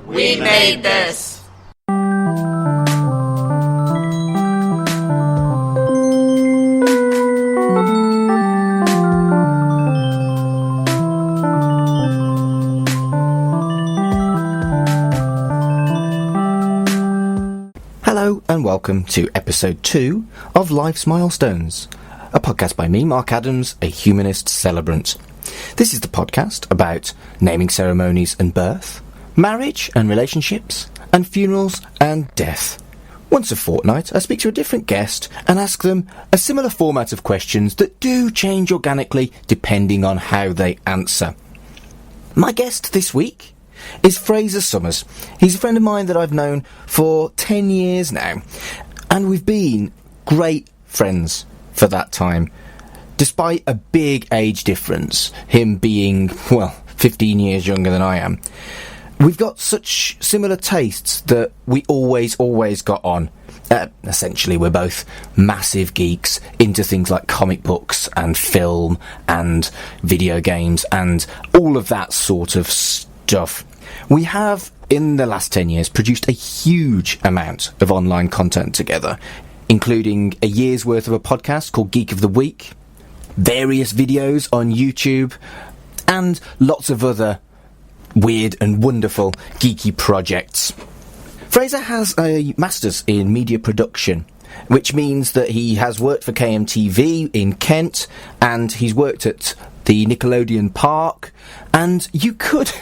We made this. Hello and welcome to episode 2 of Life's Milestones, a podcast by me, Mark Adams, a Humanist Celebrant. This is the podcast about naming ceremonies and birth, marriage and relationships, and funerals and death. Once a fortnight, I speak to a different guest and ask them a similar format of questions that do change organically depending on how they answer. My guest this week is Fraser Somers. He's a friend of mine that I've known for 10 years now, and we've been great friends for that time, despite a big age difference, him being, 15 years younger than I am. We've got such similar tastes that we always got on. Essentially, we're both massive geeks into things like comic books and film and video games and all of that sort of stuff. We have, in the last 10 years, produced a huge amount of online content together, including a year's worth of a podcast called Geek of the Week, various videos on YouTube, and lots of other weird and wonderful geeky projects. Fraser has a master's in media production, which means that he has worked for KMTV in Kent, and he's worked at the Nicolodeon Park, and you could,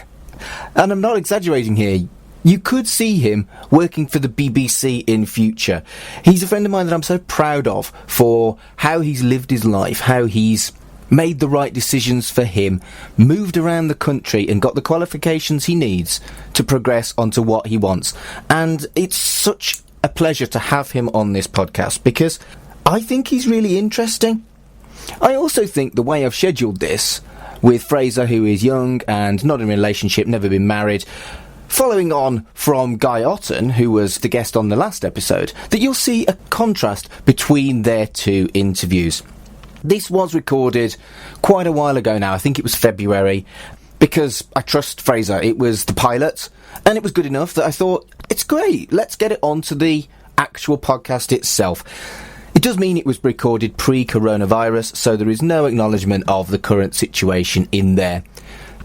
and I'm not exaggerating here, you could see him working for the BBC in future. He's a friend of mine that I'm so proud of for how he's lived his life, how he's made the right decisions for him, moved around the country and got the qualifications he needs to progress onto what he wants. And it's such a pleasure to have him on this podcast because I think he's really interesting. I also think the way I've scheduled this, with Fraser, who is young and not in a relationship, never been married, following on from Guy Otten, who was the guest on the last episode, that you'll see a contrast between their two interviews. This was recorded quite a while ago now. I think it was February, because I trust Fraser. It was the pilot, and it was good enough that I thought, it's great, let's get it onto the actual podcast itself. It does mean it was recorded pre-coronavirus, so there is no acknowledgement of the current situation in there.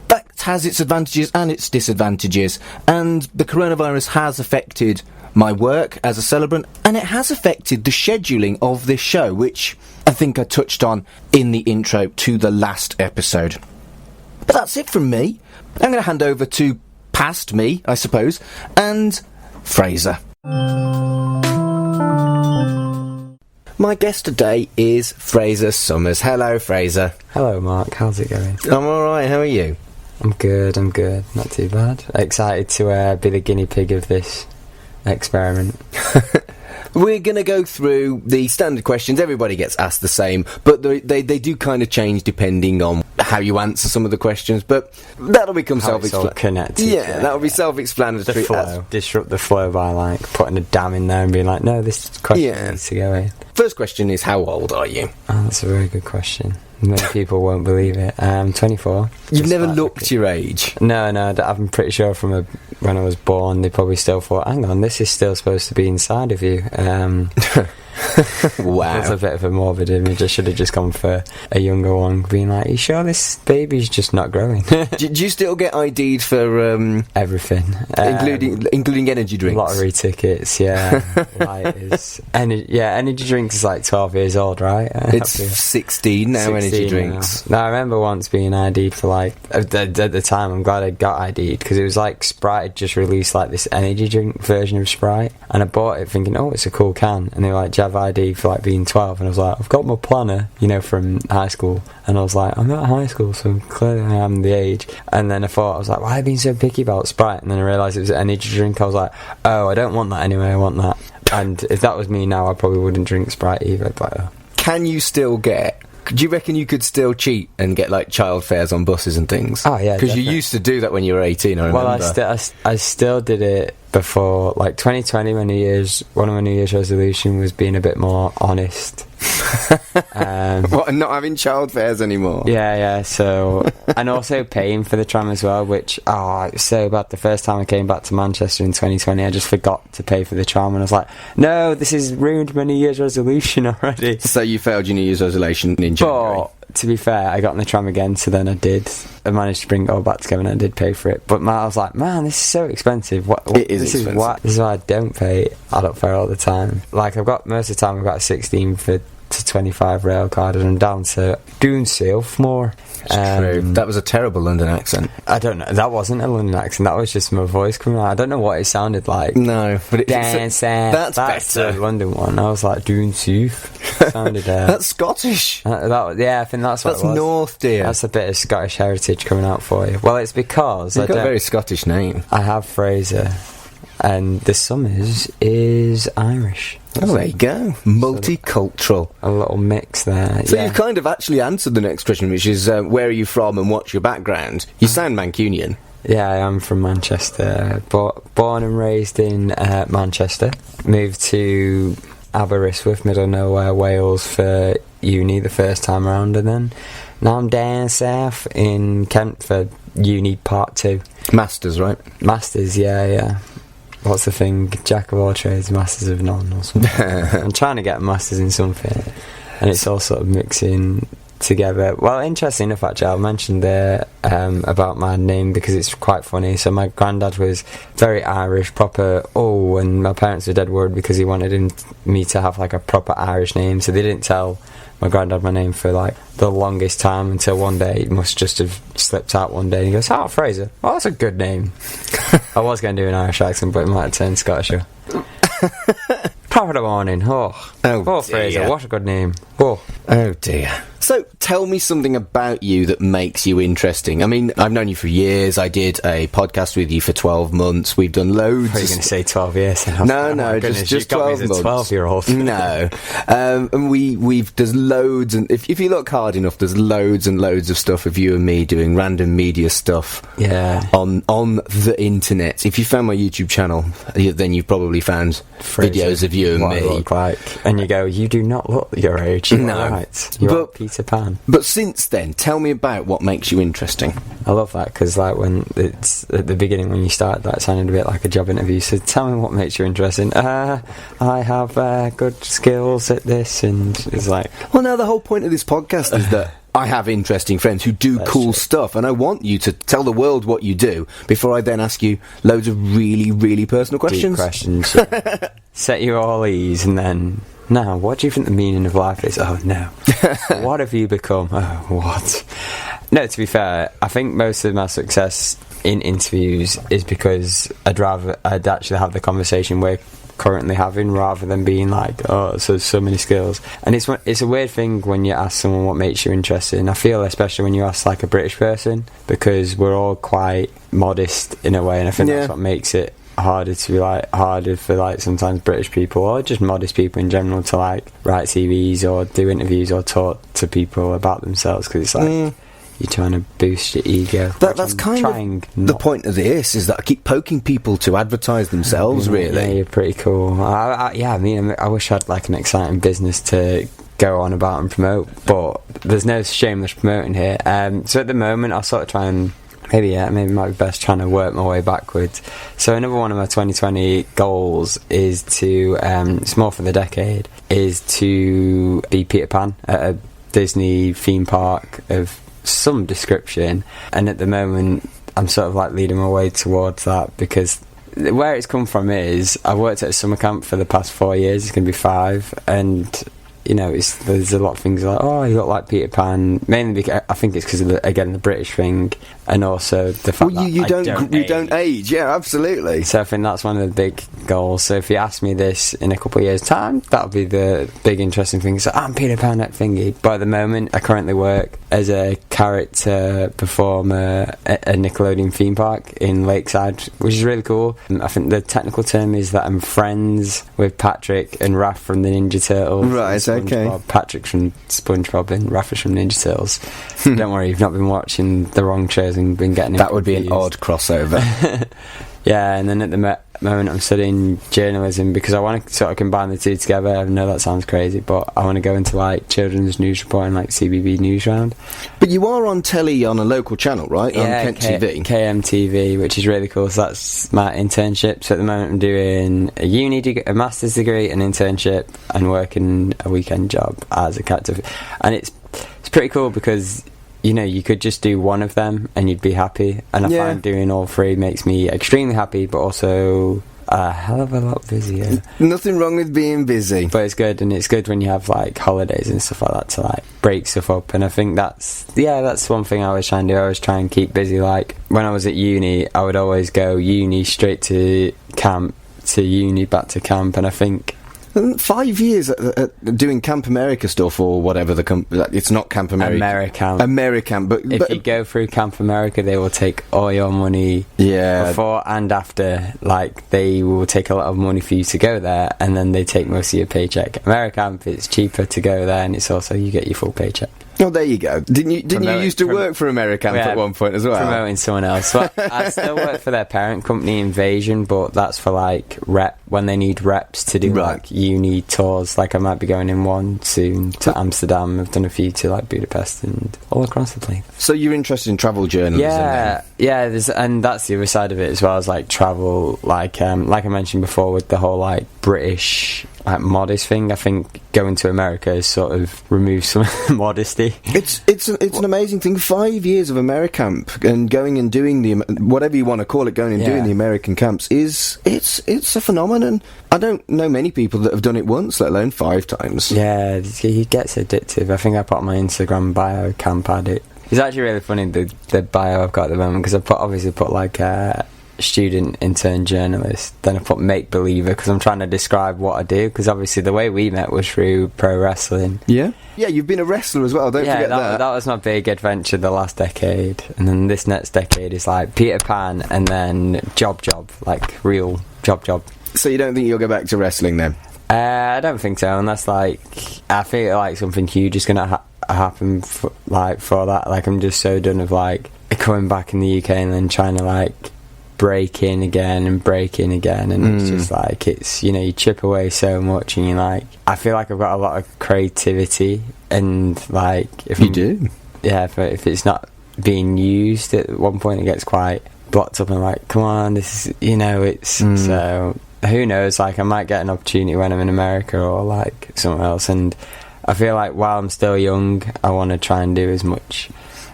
That has its advantages and its disadvantages, and the coronavirus has affected my work as a celebrant, and it has affected the scheduling of this show, which I think I touched on in the intro to the last episode. But that's it from me. I'm going to hand over to past me, I suppose, and Fraser. My guest today is Fraser Somers. Hello, Fraser. Hello, Mark. How's it going? I'm alright, how are you? I'm good. Not too bad. Excited to be the guinea pig of this experiment. We're going to go through the standard questions. Everybody gets asked the same, but they do kind of change depending on how you answer some of the questions, but that'll become self-explanatory. Yeah, that'll be self-explanatory. The flow. Disrupt the flow by, like, putting a dam in there and being like, no, this question needs to go in. First question is, how old are you? Oh, that's a very good question. Many people won't believe it. 24. You've never looked your age? No, I'm pretty sure from when I was born, they probably still thought, hang on, this is still supposed to be inside of you. Wow. That's a bit of a morbid image. I should have just gone for a younger one, being like, are you sure this baby's just not growing? Do you still get ID'd for everything? Including energy drinks? Lottery tickets, yeah. Lighters. Energy drinks is like 12 years old, right? It's 16 now, 16 energy drinks. Now, I remember once being ID'd for, like, at the time, I'm glad I got ID'd, because it was like Sprite had just released, like, this energy drink version of Sprite, and I bought it thinking, oh, it's a cool can, and they were like, do you have ID for, like, being 12? And I was like, I've got my planner, from high school, and I was like, I'm not high school, so clearly I am the age. And then I was like, why are you being so picky about Sprite? And then I realised it was an energy drink. I was like, oh, I don't want that anyway, I want that. And if that was me now, I probably wouldn't drink Sprite either. But can you still get... Do you reckon you could still cheat and get, like, child fares on buses and things? Oh, yeah, because you used to do that when you were 18, I remember. Well, I still did it before, like, 2020, one of my New Year's resolution was being a bit more honest. What, and not having child fares anymore? Yeah, so... and also paying for the tram as well, which, it was so bad. The first time I came back to Manchester in 2020, I just forgot to pay for the tram, and I was like, no, this has ruined my New Year's resolution already. So you failed your New Year's resolution in January? But, to be fair, I got on the tram again, so then I managed to bring it all back together, and I did pay for it. But I was like, man, this is so expensive. It is expensive. This is why I don't pay adult fare all the time. Like, most of the time I've got a 16 to 25 rail card, and I'm down to doing self more. It's true. That was a terrible London accent. I don't know. That wasn't a London accent. That was just my voice coming out. I don't know what it sounded like. No, but that's better. The London one. I was like, doing self. Sounded. That's Scottish. I think that's what it was. That's North, dear. That's a bit of Scottish heritage coming out for you. Well, it's because you've got a very Scottish name. I have Fraser, and the Somers is Irish. Oh, there you go. Multicultural. A little mix there. So you've kind of actually answered the next question, which is where are you from and what's your background? You sound Mancunian. Yeah, I am from Manchester. Born and raised in Manchester. Moved to Aberystwyth, middle of nowhere, Wales for uni the first time around, and then now I'm down south in Kent for uni part 2. Masters, right? Masters, yeah. What's the thing? Jack of all trades, masters of none, or something. I'm trying to get a masters in something, and it's all sort of mixing together. Well, interesting enough, actually, I mentioned there about my name because it's quite funny. So my granddad was very Irish, proper, and my parents were dead worried because he wanted me to have like a proper Irish name, so they didn't tell my granddad my name for like the longest time until one day it must just have slipped out one day and he goes, Fraser, that's a good name. I was going to do an Irish accent, but it might have turned Scottish. Top of the morning. Fraser, what a good name. Oh dear. So, tell me something about you that makes you interesting. I mean, I've known you for years. I did a podcast with you for 12 months. We've done loads. Are you going to say 12 years? No, just 12 months. 12-year-old. No. And there's loads, and if you look hard enough, there's loads and loads of stuff of you and me doing random media stuff on the internet. If you found my YouTube channel, then you've probably found videos of you and what me. I look like. And you go, you do not look your age. You're right. You're Peter Pan. But since then, tell me about what makes you interesting. I love that because, like, when it's at the beginning when you started, that sounded a bit like a job interview. So tell me what makes you interesting. I have good skills at this, and it's like, well, now the whole point of this podcast is that I have interesting friends who do cool stuff, and I want you to tell the world what you do before I then ask you loads of really, really personal questions. Deep questions. Set you all ease, and then, now, what do you think the meaning of life is? Oh, no. What have you become? Oh, what? No, to be fair, I think most of my success in interviews is because I'd actually have the conversation we're currently having rather than being like, so many skills. And it's a weird thing when you ask someone what makes you interesting. I feel especially when you ask like a British person, because we're all quite modest in a way, and I think that's what makes it harder for like sometimes British people or just modest people in general to like write CVs or do interviews or talk to people about themselves, because it's like you're trying to boost your ego. That's kind of the point of this, is that I keep poking people to advertise themselves, really. Yeah, you're pretty cool. I wish I had like an exciting business to go on about and promote, but there's no shameless promoting here. So at the moment I'll sort of try and maybe it might be best trying to work my way backwards. So another one of my 2020 goals is to, it's more for the decade, is to be Peter Pan at a Disney theme park of some description. And at the moment I'm sort of like leading my way towards that, because where it's come from is I worked at a summer camp for the past 4 years. It's going to be 5, and you know, there's a lot of things like, you look like Peter Pan, mainly because I think it's because of the British thing, and also the fact that you don't age. Yeah, absolutely. So I think that's one of the big goals. So if you ask me this in a couple of years' time, that'll be the big interesting thing. So I'm Peter Pan at thingy. But at the moment, I currently work as a character performer at a Nicolodeon theme park in Lakeside, which is really cool. I think the technical term is that I'm friends with Patrick and Raph from the Ninja Turtles. Right, okay. Patrick's from SpongeBob and Raph is from Ninja Turtles. Don't worry, you've not been watching the wrong shows and been getting... That would be an odd crossover. Yeah, and then at the moment I'm studying journalism because I want to sort of combine the two together. I know that sounds crazy, but I want to go into like children's news reporting, like CBB Newsround. But you are on telly on a local channel, right? Yeah, on KMTV. KMTV, which is really cool. So that's my internship. So at the moment I'm doing a master's degree, an internship, and working a weekend job as a captive. And it's pretty cool because, you know, you could just do one of them and you'd be happy. And I find doing all three makes me extremely happy, but also a hell of a lot busier. Nothing wrong with being busy. But it's good, and it's good when you have, like, holidays and stuff like that to, like, break stuff up. And I think that's one thing I always try and do. I always try and keep busy. Like, when I was at uni, I would always go uni straight to camp, to uni, back to camp. And I think 5 years doing Camp America stuff or whatever it's not Camp America. Americamp, but if you go through Camp America, they will take all your money. Yeah. Before and after, like they will take a lot of money for you to go there, and then they take most of your paycheck. Americamp, it's cheaper to go there, and it's also you get your full paycheck. Oh, there you go. Didn't you used to work for Americamp at one point as well? Promoting someone else. Well, I still work for their parent company, Invasion, but that's for like when they need reps to do like uni tours. Like I might be going in one soon to Amsterdam. I've done a few to like Budapest and all across the place. So you're interested in travel journalism? Yeah. And that's the other side of it as well as like travel. Like I mentioned before with the whole like British like modest thing. I think going to America has sort of removed some modesty. It's an amazing thing. 5 years of Americamp and going and doing the whatever you want to call it, going and doing the American camps it's a phenomenon. I don't know many people that have done it once, let alone 5 times. Yeah, it gets addictive. I think I put on my Instagram bio camp addict. It's actually really funny the bio I've got at the moment because I obviously put like student, intern, journalist, then I put make believer because I'm trying to describe what I do, because obviously the way we met was through pro wrestling. Yeah, you've been a wrestler as well, don't forget that was my big adventure the last decade, and then this next decade is like Peter Pan and then job, like real job. So you don't think you'll go back to wrestling then? I don't think so, unless like I feel like something huge is gonna happen for that. Like I'm just so done of like coming back in the UK and then trying to like break in again, and it's just like, it's, you know, you chip away so much, and you're like, I feel like I've got a lot of creativity, and like if it's not being used at one point, it gets quite blocked up, and like, come on, this is, you know, it's so who knows, like I might get an opportunity when I'm in America or like somewhere else, and I feel like while I'm still young, I want to try and do as much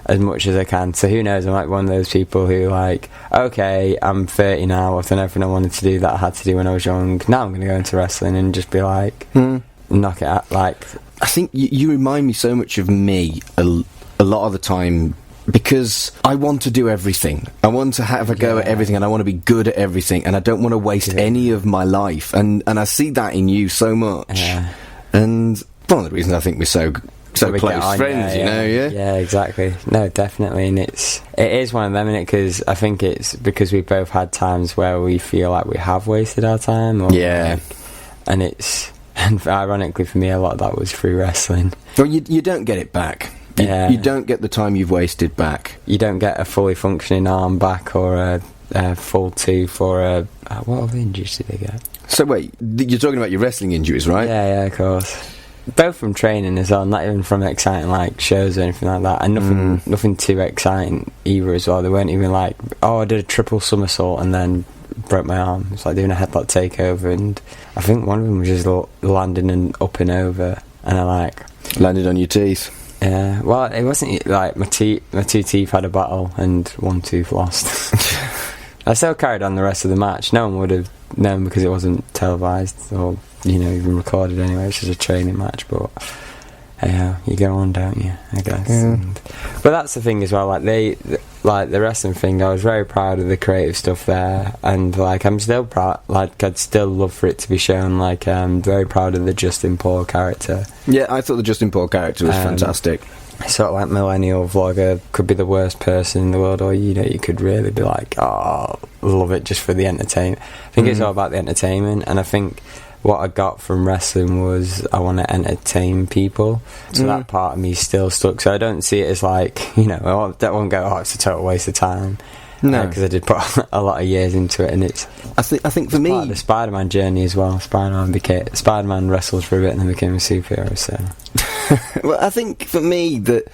as I can. So who knows, I'm like one of those people who like, okay, I'm 30 now, I've done everything I wanted to do that I had to do when I was young, now I'm going to go into wrestling and just be like, knock it out. Like, I think you remind me so much of me a lot of the time, because I want to do everything. I want to have a go at everything, and I want to be good at everything, and I don't want to waste any of my life, and I see that in you so much. And one of the reasons I think we're so close friends, you know. Yeah, exactly. No, definitely, and it is one of them, innit? Because I think it's because we've both had times where we feel like we have wasted our time, and ironically for me, a lot of that was through wrestling. Well, you don't get it back. You don't get the time you've wasted back. You don't get a fully functioning arm back, or a full tooth, or what other injuries did they get? So wait, you're talking about your wrestling injuries, right? Yeah, of course. Both from training as well, not even from exciting like shows or anything like that, and nothing too exciting either as well. They weren't even like, oh, I did a triple somersault and then broke my arm. It's like doing a headlock takeover, and I think one of them was just landing and up and over, and I like landed on your teeth. Yeah, well, it wasn't like my two teeth had a battle and one tooth lost. I still carried on the rest of the match. No one would have known because it wasn't televised or, you know, even recorded anyway. It's just a training match, but you go on, don't you, I guess. Yeah. But that's the thing as well, like the wrestling thing, I was very proud of the creative stuff there, and like I'm still proud, like I'd still love for it to be shown. Like I'm very proud of the Justin Paul character. Yeah, I thought the Justin Paul character was fantastic. Sort of like millennial vlogger, could be the worst person in the world, or, you know, you could really be like, oh, love it just for the entertainment. I think it's all about the entertainment, and I think what I got from wrestling was I want to entertain people, so that part of me still stuck. So I don't see it as like, you know, I won't go, oh, it's a total waste of time. No. Because I did put a lot of years into it, and it's... I think for me... part of the Spider-Man journey as well. Spider-Man wrestled for a bit and then became a superhero, so... Well, I think for me, that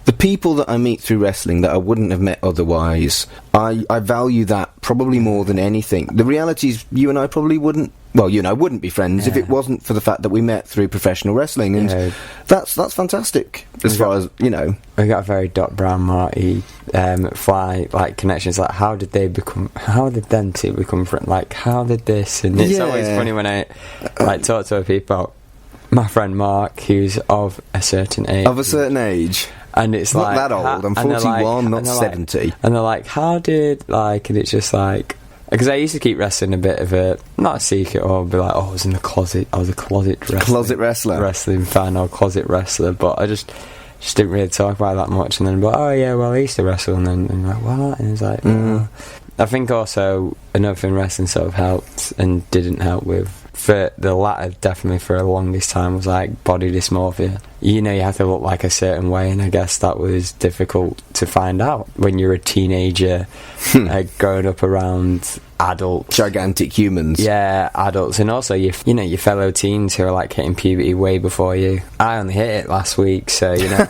the people that I meet through wrestling that I wouldn't have met otherwise, I value that probably more than anything. The reality is, you and I probably wouldn't... Well, you and I wouldn't be friends if it wasn't for the fact that we met through professional wrestling, and that's fantastic, as far as, you know... We got a very Doc Brown, Marty, Fly, like, connections, like, how did them two become friends? Like, how did this... And it's always funny when I, like, talk to people, my friend Mark, who's of a certain age. Of a certain age. And it's not that old, I'm 41, not 70. And they're like, how did, like, and it's just like... Because I used to keep wrestling a bit of a, not a secret, or be like, oh, I was in the closet, I was a closet wrestling fan, or closet wrestler, but I just didn't really talk about it that much, and then, but, oh yeah, well, I used to wrestle, and then, and like, what? And it's like, oh. I think also, another thing wrestling sort of helped, and didn't help with, for the latter, definitely for the longest time, was like body dysmorphia. You know, you have to look like a certain way, and I guess that was difficult to find out when you're a teenager, growing up around adults, gigantic humans. Yeah, adults, and also your fellow teens who are like hitting puberty way before you. I only hit it last week, so you know,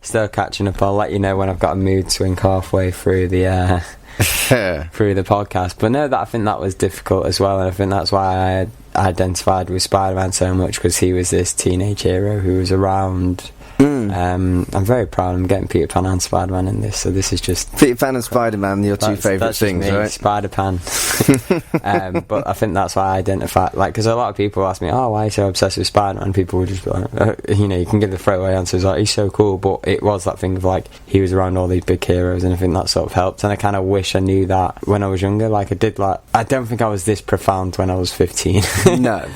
still catching up. I'll let you know when I've got a mood swing halfway through the through the podcast. But no, I think that was difficult as well, and I think that's why I identified with Spider-Man so much, because he was this teenage hero who was around. I'm very proud. I'm getting Peter Pan and Spider-Man in this, so this is just... Peter Pan and Spider-Man, your two favourite things, me, right? Spider-Pan. But I think that's why I identify... Like, because a lot of people ask me, oh, why are you so obsessed with Spider-Man? People would just be like... you know, you can give the throwaway answers, like, he's so cool, but it was that thing of, like, he was around all these big heroes, and I think that sort of helped, and I kind of wish I knew that when I was younger. Like, I don't think I was this profound when I was 15. No.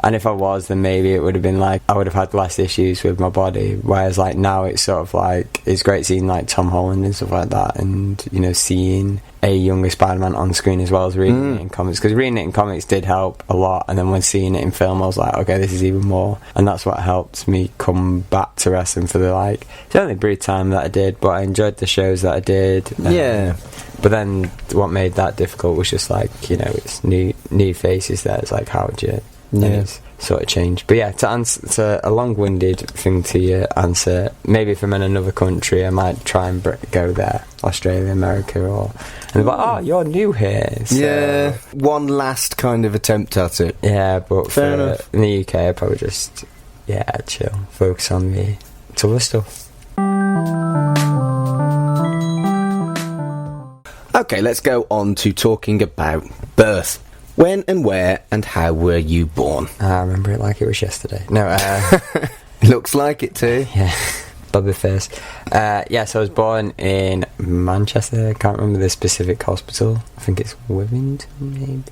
And if I was, then maybe it would have been like, I would have had less issues with my body. Whereas like now it's sort of like, it's great seeing like Tom Holland and stuff like that, and you know, seeing a younger Spider-Man on screen as well as reading it in comics, because reading it in comics did help a lot, and then when seeing it in film I was like, okay, this is even more, and that's what helped me come back to wrestling for the, like, it's only a brief time that I did, but I enjoyed the shows that I did. But then what made that difficult was just like, you know, it's new faces there. It's like, how would you... it's sort of change. But yeah, to answer a long-winded thing to your answer, maybe if I'm in another country I might try and go there, Australia, America, or, and they're like, oh, you're new here, so. Yeah, one last kind of attempt at it. Yeah, but fair enough. In the UK I'd probably just chill, focus on the tougher stuff. Okay, let's go on to talking about birth. When and where and how were you born? I remember it like it was yesterday. No, looks like it too. Yeah, Bobby first. So I was born in Manchester. I can't remember the specific hospital. I think it's Withington, maybe.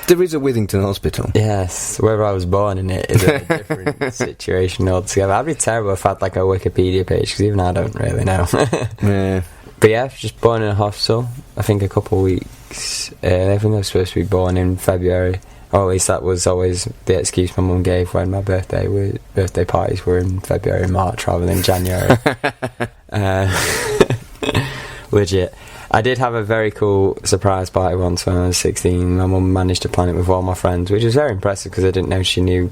There is a Withington hospital. Yes, where I was born in it is a different situation altogether. That'd be terrible if I had like a Wikipedia page, because even I don't really know. Yeah. But yeah, just born in a hospital. I think a couple of weeks. I think I was supposed to be born in February. Or at least that was always the excuse my mum gave when my birthday parties were in February and March rather than January. Legit. I did have a very cool surprise party once when I was 16. My mum managed to plan it with all my friends, which was very impressive because I didn't know she knew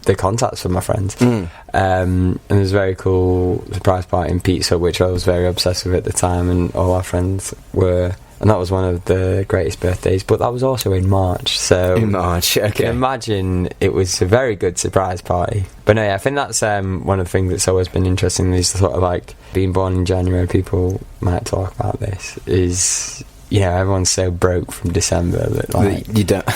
the contacts for my friends. And it was a very cool surprise party in pizza, which I was very obsessed with at the time, and all our friends were, and that was one of the greatest birthdays. But that was also in March, so in March, okay. You can imagine it was a very good surprise party. But no, yeah, I think that's one of the things that's always been interesting, is sort of like being born in January. People might talk about this, is, you know, everyone's so broke from December that like you don't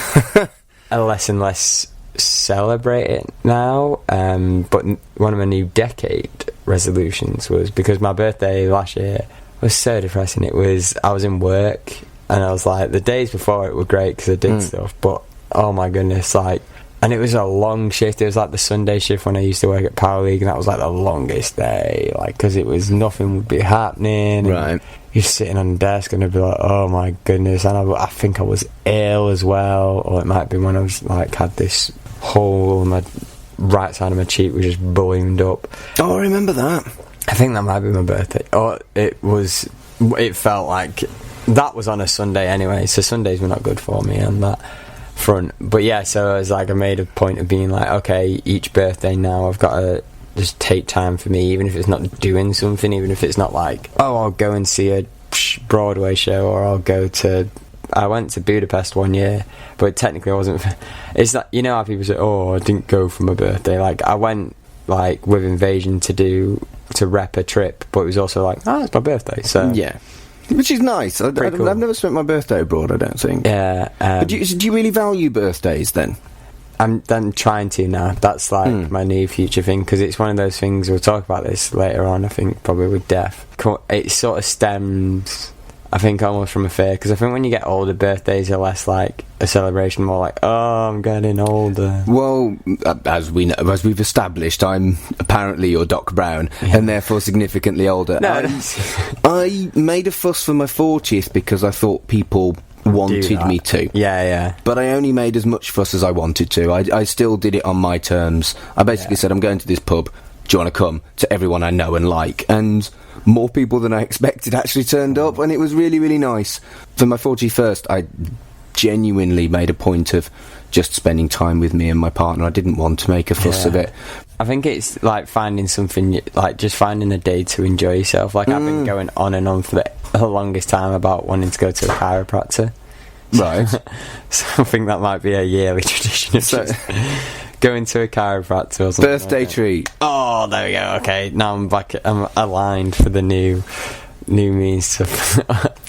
less and less celebrate it now. But one of my new decade resolutions was, because my birthday last year was so depressing. I was in work, and I was like, the days before it were great because I did stuff, but oh my goodness, like, and it was a long shift. It was like the Sunday shift when I used to work at Power League, and that was like the longest day, like, because it was nothing would be happening, right? You're sitting on the desk and I'd be like, oh my goodness. And I think I was ill as well, or it might be when I was like, had this hole on my right side of my cheek was just ballooned up. Oh, I remember that. I think that might be my birthday. Or it felt like that was on a Sunday anyway, so Sundays were not good for me on that front. But yeah, so I was like, I made a point of being like, okay, each birthday now I've got to just take time for me, even if it's not doing something, even if it's not like, oh, I'll go and see a Broadway show, or I went to Budapest one year, but technically I wasn't. It's like, you know how people say, oh, I didn't go for my birthday. Like, I went like with Invasion to rep a trip, but it was also like, oh, it's my birthday, so yeah, which is nice. Cool. I've never spent my birthday abroad, I don't think. Yeah. But do you really value birthdays then? I'm trying to now. That's like my new future thing, because it's one of those things, we'll talk about this later on, I think, probably with death. It sort of stems, I think, almost from a fear, because I think when you get older, birthdays are less like a celebration, more like, oh, I'm getting older. Well, as we've established, I'm apparently your Doc Brown, and therefore significantly older. No, I made a fuss for my 40th because I thought people wanted me to. Yeah. But I only made as much fuss as I wanted to. I still did it on my terms. I basically said, I'm going to this pub, do you want to come? To everyone I know and like. And more people than I expected actually turned up, and it was really, really nice. For my 41st, I genuinely made a point of just spending time with me and my partner. I didn't want to make a fuss of it. I think it's like finding something, like just finding a day to enjoy yourself. Like I've been going on and on for the longest time about wanting to go to a chiropractor. Right. So I think that might be a yearly tradition of just going to a chiropractor or something. Birthday treat. Oh, there we go. Okay, now I'm back. I'm aligned for the new me stuff.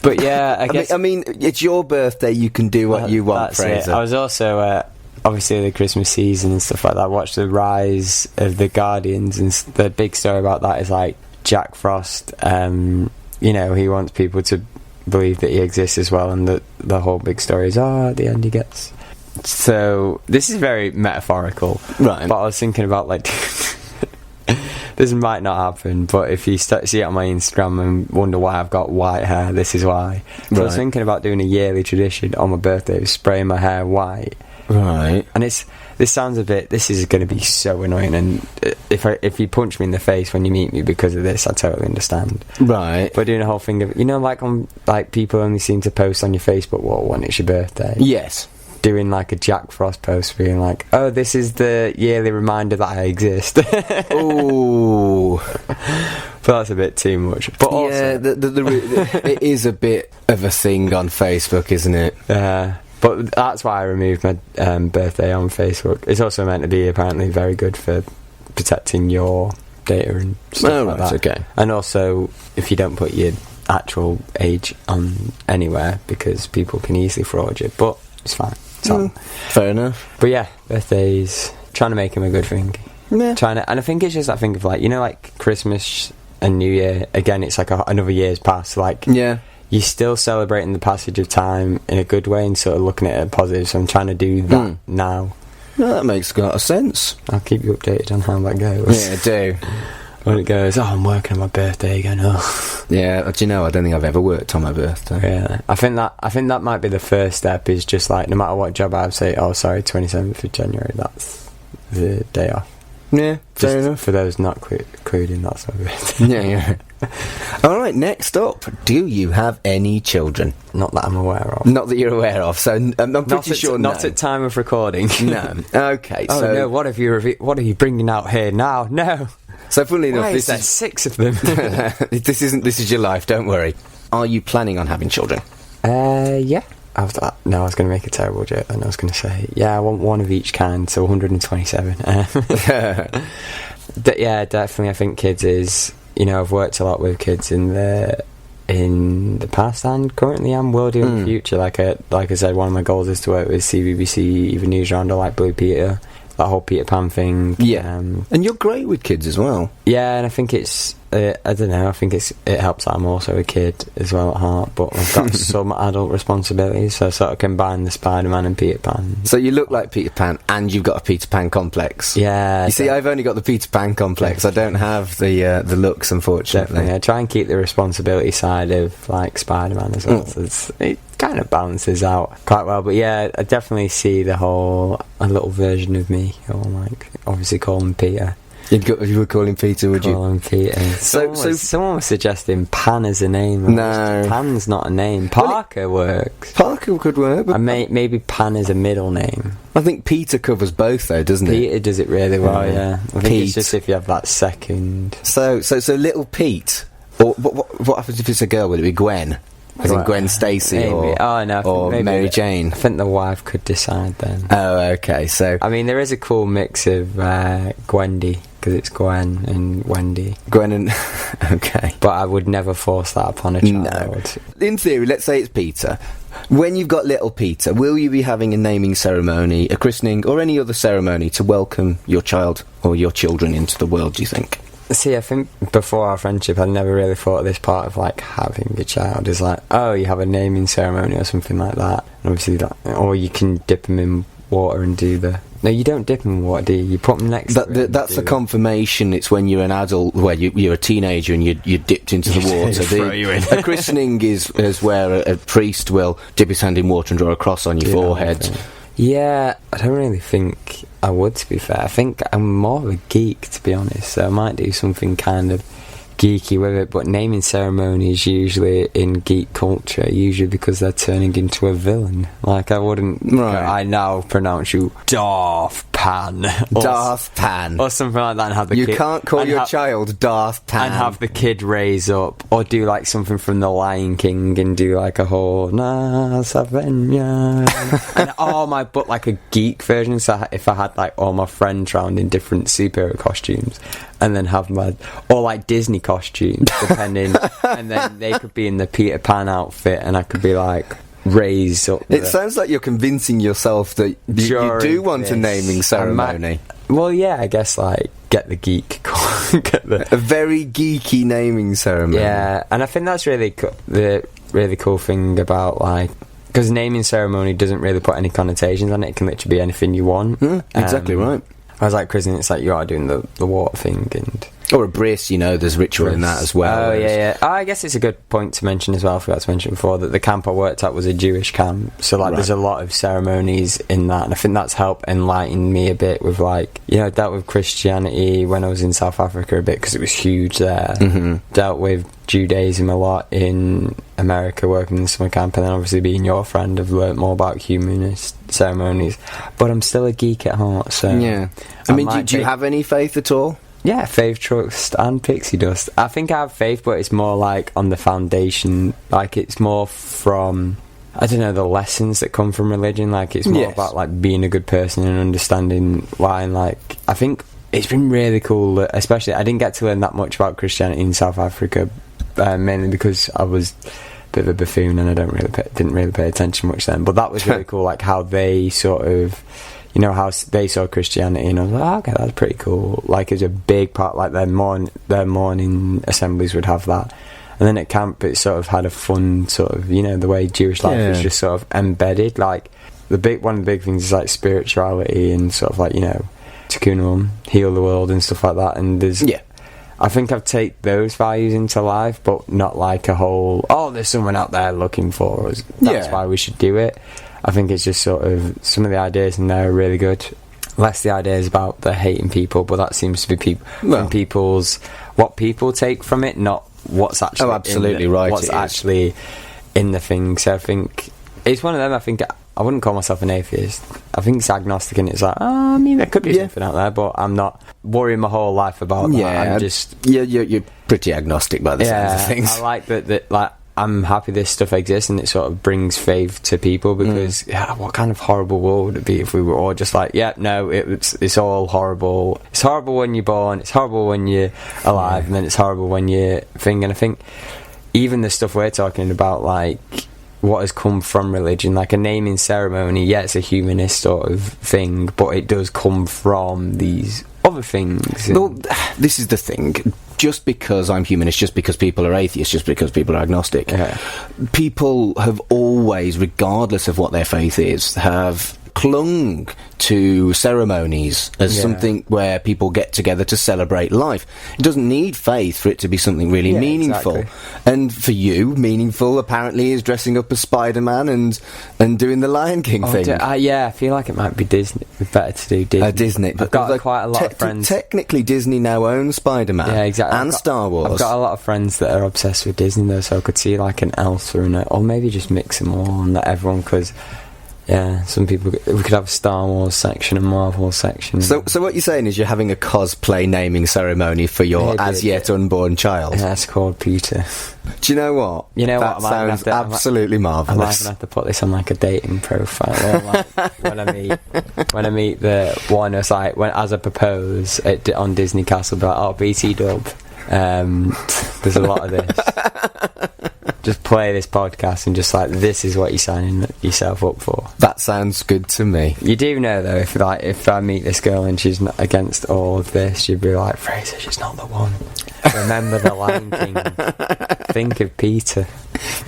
But yeah, I guess. I mean, it's your birthday. You can do what you want, Fraser. I was also obviously the Christmas season and stuff like that. I watched the rise of the Guardians, and the big story about that is like Jack Frost. You know, he wants people to believe that he exists as well, and the whole big story is, at the end he gets. So this is very metaphorical, right? But I was thinking about like this might not happen, but if you see it on my Instagram and wonder why I've got white hair, this is why. So I was thinking about doing a yearly tradition on my birthday of spraying my hair white. Right. And this is going to be so annoying, and if you punch me in the face when you meet me because of this, I totally understand. Right. But doing a whole thing of, like people only seem to post on your Facebook wall when it's your birthday. Yes. Doing like a Jack Frost post being like, oh, this is the yearly reminder that I exist. Ooh. But that's a bit too much. But also, it is a bit of a thing on Facebook, isn't it? Yeah. But that's why I removed my birthday on Facebook. It's also meant to be apparently very good for protecting your data and stuff like that. Okay. And also, if you don't put your actual age on anywhere, because people can easily fraud you. But it's fine. Fair enough. But yeah, birthdays, trying to make them a good thing. Yeah. And I think it's just that thing of like, like Christmas and New Year, again, it's like another year's passed. Like, yeah. You're still celebrating the passage of time in a good way and sort of looking at it positive, so I'm trying to do that now. No, that makes a lot of sense. I'll keep you updated on how that goes. Yeah, do. When it goes, I'm working on my birthday again. Oh. Yeah, do you know, I don't think I've ever worked on my birthday. Yeah, I think that might be the first step, is just like, no matter what job I have, say, 27th of January, that's the day off. Yeah, fair enough. For those not including, that's my birthday. Yeah. Alright, next up, do you have any children? Not that I'm aware of. Not that you're aware of, so I'm pretty sure no. Not at time of recording. No. Okay, oh, so... no, what are you bringing out here now? No. So funnily enough, this is 6 of them. This is your life, don't worry. Are you planning on having children? Yeah. I was going to make a terrible joke, and I was going to say, yeah, I want one of each kind, so 127. Yeah, definitely. I think kids is, I've worked a lot with kids in the past, and currently will do in the future. Like I said, one of my goals is to work with CBBC, even Newsround, or like Blue Peter, that whole Peter Pan thing. Yeah, and you're great with kids as well. Yeah, and I think it's I don't know, I think it helps that I'm also a kid as well at heart, but I've got some adult responsibilities, so I sort of combine the Spider-Man and Peter Pan. So you look like Peter Pan, and you've got a Peter Pan complex. Yeah. You see, I've only got the Peter Pan complex. I don't have the looks, unfortunately. Definitely. I try and keep the responsibility side of like Spider-Man as well. So it kind of balances out quite well. But yeah, I definitely see a little version of me, or like obviously call him Peter. You would call him Peter, would you? Call him Peter. Someone was suggesting Pan as a name. No. Pan's not a name. Parker works. Parker could work, but Maybe Pan is a middle name. I think Peter covers both, though, doesn't it? Peter does it really well, yeah. I think Pete. it's just if you have that second. So little Pete. Or what happens if it's a girl? Would it be Gwen? As in Gwen Stacy or Mary Jane? I think the wife could decide then. Oh, okay. So I mean, there is a cool mix of Gwendy, because it's Gwen and Wendy. Gwen and okay. But I would never force that upon a child. No. In theory, let's say it's Peter. When you've got little Peter, will you be having a naming ceremony, a christening, or any other ceremony to welcome your child or your children into the world, do you think? See, I think before our friendship, I never really thought of this part of, like, having a child is like, oh, you have a naming ceremony or something like that. And obviously, or you can dip them in water and do the... No, you don't dip them in water, do you? You put them next to it. That's the confirmation. It's when you're an adult, well, you're a teenager and you're dipped into the water. Throw you in. A christening is where a priest will dip his hand in water and draw a cross on your forehead. Yeah, I don't really think I would, to be fair. I think I'm more of a geek, to be honest, so I might do something kind of geeky with it, but naming ceremonies usually in geek culture, usually because they're turning into a villain. Like, I wouldn't... Right. I now pronounce you Darth Pan. Darth Pan. Or something like that, and have the kid... You can't call your child Darth Pan. And have the kid raise up, or do, like, something from The Lion King, and do, like, a whole... Na Savenya. And, but, like, a geek version, so if I had, like, all my friends round in different superhero costumes, and then have my... Or, like, Disney costumes, depending, and then they could be in the Peter Pan outfit, and I could be like raised up. It sounds like you're convincing yourself that you do want a naming ceremony. Well, yeah, I guess like get the geek, a very geeky naming ceremony. Yeah, and I think that's really the really cool thing about like. Because naming ceremony doesn't really put any connotations on it. It can literally be anything you want. Exactly right. I was like christening, it's like you are doing the water thing and... Or a bris, there's ritual in that as well. Oh, yeah. I guess it's a good point to mention as well, I forgot to mention before, that the camp I worked at was a Jewish camp. So, like, there's a lot of ceremonies in that. And I think that's helped enlighten me a bit with, like... I dealt with Christianity when I was in South Africa a bit, because it was huge there. Mm-hmm. Dealt with Judaism a lot in America, working in the summer camp, and then obviously being your friend, I've learnt more about humanist ceremonies. But I'm still a geek at heart, so... Yeah. I mean, do you have any faith at all? Yeah, faith, trust, and pixie dust. I think I have faith, but it's more like on the foundation. Like, it's more from, I don't know, the lessons that come from religion. Like, it's more about, like, being a good person and understanding why. And, like, I think it's been really cool, especially, I didn't get to learn that much about Christianity in South Africa, mainly because I was a bit of a buffoon and I didn't really pay attention much then. But that was really cool, like, how they sort of... how they saw Christianity, and I was like, oh, okay, that's pretty cool. Like, it was a big part, like, their morning assemblies would have that. And then at camp, it sort of had a fun sort of, the way Jewish life is just sort of embedded. Like, one of the big things is, like, spirituality and sort of, like, tikkun, heal the world and stuff like that. And there's... Yeah. I think I've taken those values into life, but not like a whole, there's someone out there looking for us. That's why we should do it. I think it's just sort of, some of the ideas in there are really good. Less the ideas about the hating people, but that seems to be what people take from it, not what's actually actually in the thing. So I think it's one of them. I think I wouldn't call myself an atheist. I think it's agnostic, and it's like, there could be something out there, but I'm not worrying my whole life about that. I'm just... You're pretty agnostic by the sounds of things. I like that, like, I'm happy this stuff exists, and it sort of brings faith to people, because what kind of horrible world would it be if we were all just like, it's all horrible. It's horrible when you're born, it's horrible when you're alive, and then it's horrible when you're thing. And I think even the stuff we're talking about, like what has come from religion, like a naming ceremony, it's a humanist sort of thing, but it does come from these other things. Well, this is the thing. Just because I'm humanist, just because people are atheists, just because people are agnostic, people have always, regardless of what their faith is, have clung to ceremonies as something where people get together to celebrate life. It doesn't need faith for it to be something really meaningful. Exactly. And for you, meaningful apparently is dressing up as Spider-Man and doing the Lion King thing. I feel like it might be Disney. It's better to do Disney. Disney. I've got quite a lot of friends. Technically, Disney now owns Spider-Man. Yeah, exactly. And Star Wars. I've got a lot of friends that are obsessed with Disney though, so I could see like an Elsa in it, or maybe just mix them all and let everyone, because some people, we could have a Star Wars section and Marvel section. So what you're saying is you're having a cosplay naming ceremony for your as yet unborn child. Yeah, it's called Peter. Do you know what? That sounds absolutely marvellous. I might even have to put this on like a dating profile. Or like when I meet the one, it's like as I propose on Disney Castle, be like, oh, BT Dub. There's a lot of this. Just play this podcast and just like, this is what you're signing yourself up for. That sounds good to me. You do know though, if I meet this girl and she's not against all of this, you'd be like, Fraser, she's not the one. Remember the Lion King. Think of Peter.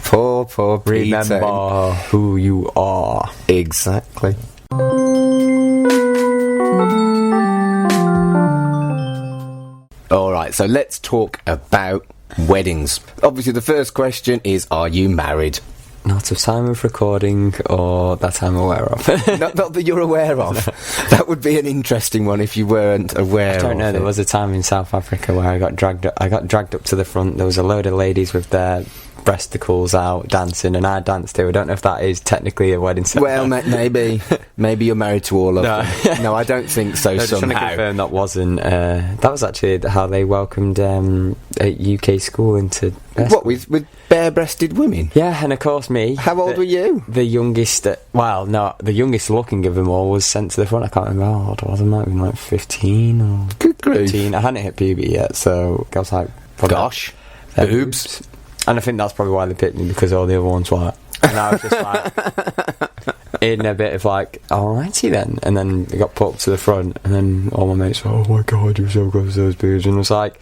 Poor Peter. Remember who you are. Exactly. Alright, so let's talk about weddings. Obviously the first question is, are you married? Not of time of recording, or that I'm aware of. not that you're aware of. That would be an interesting one if you weren't aware of. I don't know, there was a time in South Africa where I got dragged up to the front. There was a load of ladies with their breasticles out dancing, and I danced too. I don't know if that is technically a wedding ceremony. Well, maybe you're married to all of them. No, I don't think so. Just trying to confirm that wasn't. That was actually how they welcomed a UK school into. What, with bare-breasted women? Yeah, and of course me. How old were you? The youngest. The youngest looking of them all was sent to the front. I can't remember how old I was. I might have been like 15 or. Good grief. 15. I hadn't hit puberty yet, so I was like. Gosh, boobs. And I think that's probably why they picked me, because all the other ones were. And I was just like, in a bit of like, alrighty then. And then it got put up to the front, and then all my mates were, oh my god, you're so close to those boobs. And I was like,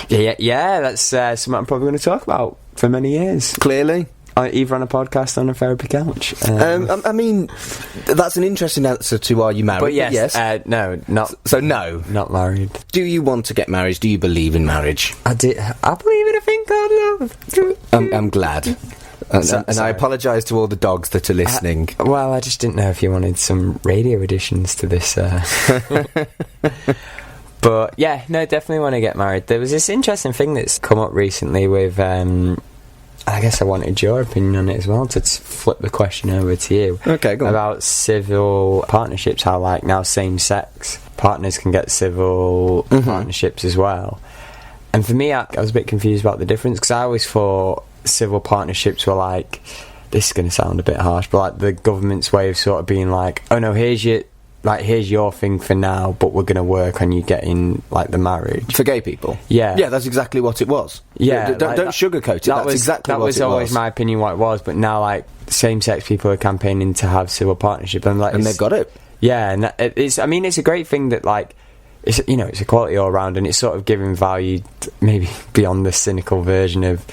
yeah, that's something I'm probably going to talk about for many years. Clearly. Either on a podcast or on a therapy couch. I mean, that's an interesting answer to, are you married? But yes. No, not. So no. Not married. Do you want to get married? Do you believe in marriage? I believe in a thing called love. I'm glad. And I apologise to all the dogs that are listening. Well, I just didn't know if you wanted some radio additions to this. But yeah, no, definitely want to get married. There was this interesting thing that's come up recently with. I guess I wanted your opinion on it as well, to flip the question over to you. Okay, go on. About civil partnerships, how like now same-sex partners can get civil partnerships as well. And for me, I was a bit confused about the difference, because I always thought civil partnerships were like, this is going to sound a bit harsh, but like the government's way of sort of being like, oh no, here's your thing for now, but we're going to work on you getting like the marriage for gay people. Yeah, that's exactly what it was. Yeah, don't sugarcoat it. That's exactly what it was. That was always my opinion what it was. But now, like, same-sex people are campaigning to have civil partnership, and like, they've got it. Yeah, and it's. I mean, it's a great thing that like. It's equality all around, and it's sort of giving value maybe beyond the cynical version of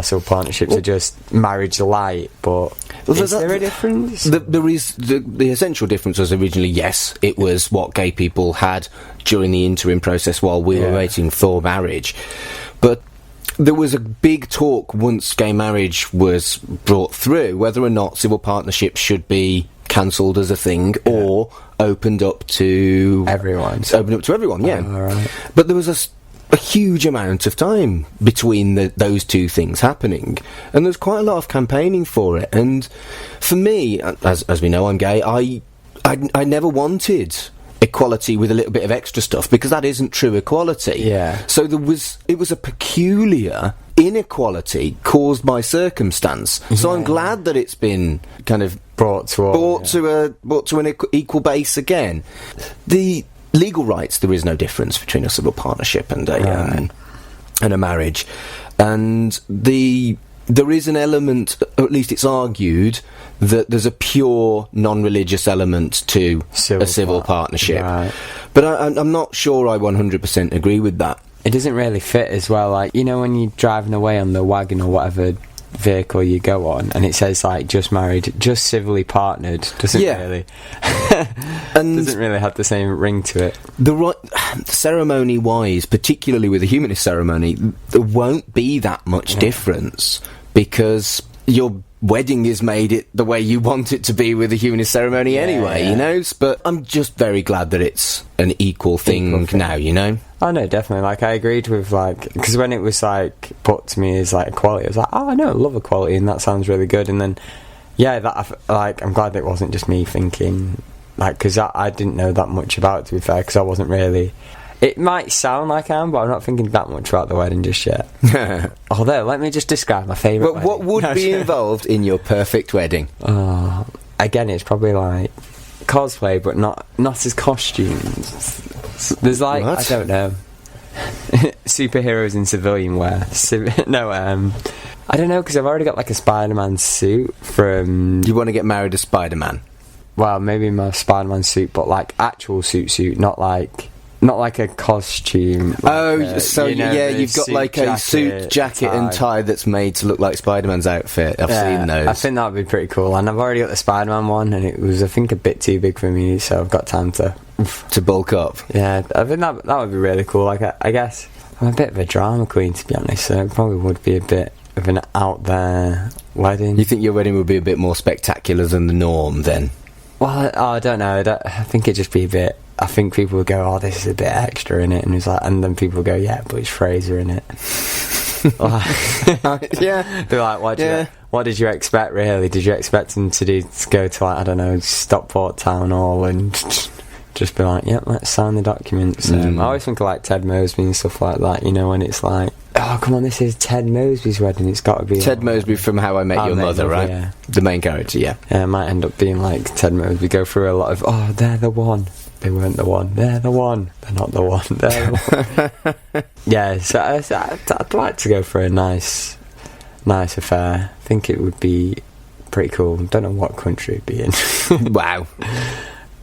civil partnerships are just marriage light. But is there a difference? There is. The essential difference was originally, yes, it was what gay people had during the interim process while we were waiting for marriage. But there was a big talk once gay marriage was brought through, whether or not civil partnerships should be cancelled as a thing or opened up to everyone. Yeah. Right. But there was a huge amount of time between those two things happening, and there's quite a lot of campaigning for it. And for me, as we know, I'm gay. I never wanted equality with a little bit of extra stuff, because that isn't true equality. Yeah. So it was a peculiar inequality caused by circumstance. So I'm glad that it's been kind of brought to an equal base again. The legal rights, there is no difference between a civil partnership and a marriage, and there is an element, or at least it's argued, that there's a pure non-religious element to a civil partnership. Right. But I'm not sure I 100% agree with that. It doesn't really fit as well, like, when you're driving away on the wagon or whatever, vehicle you go on, and it says like just married, just civilly partnered. Doesn't really have the same ring to it. Ceremony wise, particularly with a humanist ceremony, there won't be that much difference, because your wedding is made it the way you want it to be with a humanist ceremony anyway, you know. But I'm just very glad that it's an equal thing now, you know. Oh no, definitely. Like, I agreed with, like, because when it was like put to me as like equality, I was like, oh, I know, I love equality, and that sounds really good. And then, I'm glad that it wasn't just me thinking, like, because I didn't know that much about it, to be fair, because I wasn't really. It might sound like I am, but I'm not thinking that much about the wedding just yet. Although, let me just describe my favourite wedding. What would be involved in your perfect wedding? Again, it's probably like cosplay, but not as costumes. There's like, what? I don't know, superheroes in civilian wear. I don't know, because I've already got like a Spider-Man suit from... You want to get married to Spider-Man? Well, maybe my Spider-Man suit, but like actual suit, not like a costume. You've got like a suit, jacket and tie that's made to look like Spider-Man's outfit. I've seen those. I think that would be pretty cool, and I've already got the Spider-Man one, and it was, I think, a bit too big for me, so I've got time to bulk up. Yeah, I think that would be really cool. Like, I guess I'm a bit of a drama queen, to be honest, so it probably would be a bit of an out there wedding. You think your wedding would be a bit more spectacular than the norm then? Well, I don't know. I think it'd just be a bit. I think people would go, "Oh, this is a bit extra in it," and it's like, and then people would go, "Yeah, but it's Fraser in it." Yeah, they're like, "What did you expect? Really? Did you expect him to go to, like, I don't know, Stockport Town Hall and just be like, "Yep, let's sign the documents"? I always think of like Ted Mosby and stuff like that. You know, when it's like, "Oh, come on, this is Ted Mosby's wedding. It's got to be Ted Mosby from How I Met Your Mother, right? Yeah. The main character, yeah. Yeah, it might end up being like Ted Mosby. Go through a lot of, oh, they're the one. They weren't the one. They're the one. They're not the one. They're the one. Yeah, so I'd like to go for a nice affair. I think it would be pretty cool. Don't know what country it'd be in. Wow.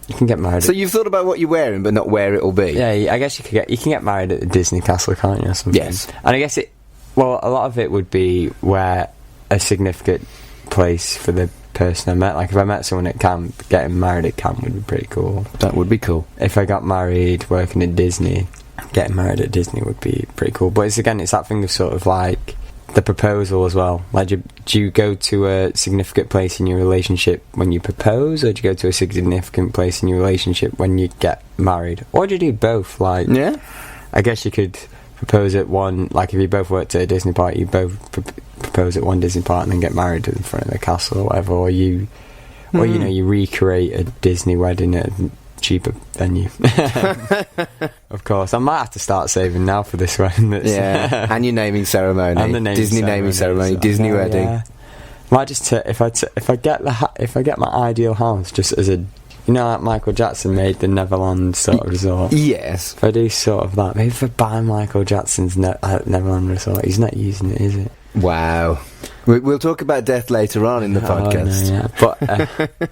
You can get married. So you've thought about what you're wearing, but not where it'll be. Yeah, I guess you can get married at the Disney Castle, can't you? Or something? Yes. And I guess a lot of it would be where a significant place for the person I met. Like, if I met someone at camp, getting married at camp would be pretty cool. That would be cool. If I got married working at Disney, getting married at Disney would be pretty cool. But it's that thing of sort of like the proposal as well. Like, do you go to a significant place in your relationship when you propose, or do you go to a significant place in your relationship when you get married? Or do you do both? Like, yeah, I guess you could propose at one, like if you both worked at a Disney party, you both propose at one Disney party and then get married in front of the castle or whatever, or you recreate a Disney wedding at a cheaper venue. Of course, I might have to start saving now for this one. Yeah, and your naming ceremony, and the naming ceremony, Disney wedding. Yeah. Might just if I get my ideal house, just as a, you know, like Michael Jackson made the Neverland sort of resort. Yes. If I do sort of that, maybe if I buy Michael Jackson's Neverland resort, he's not using it, is it? Wow. We'll talk about death later on in the podcast. No, yeah. But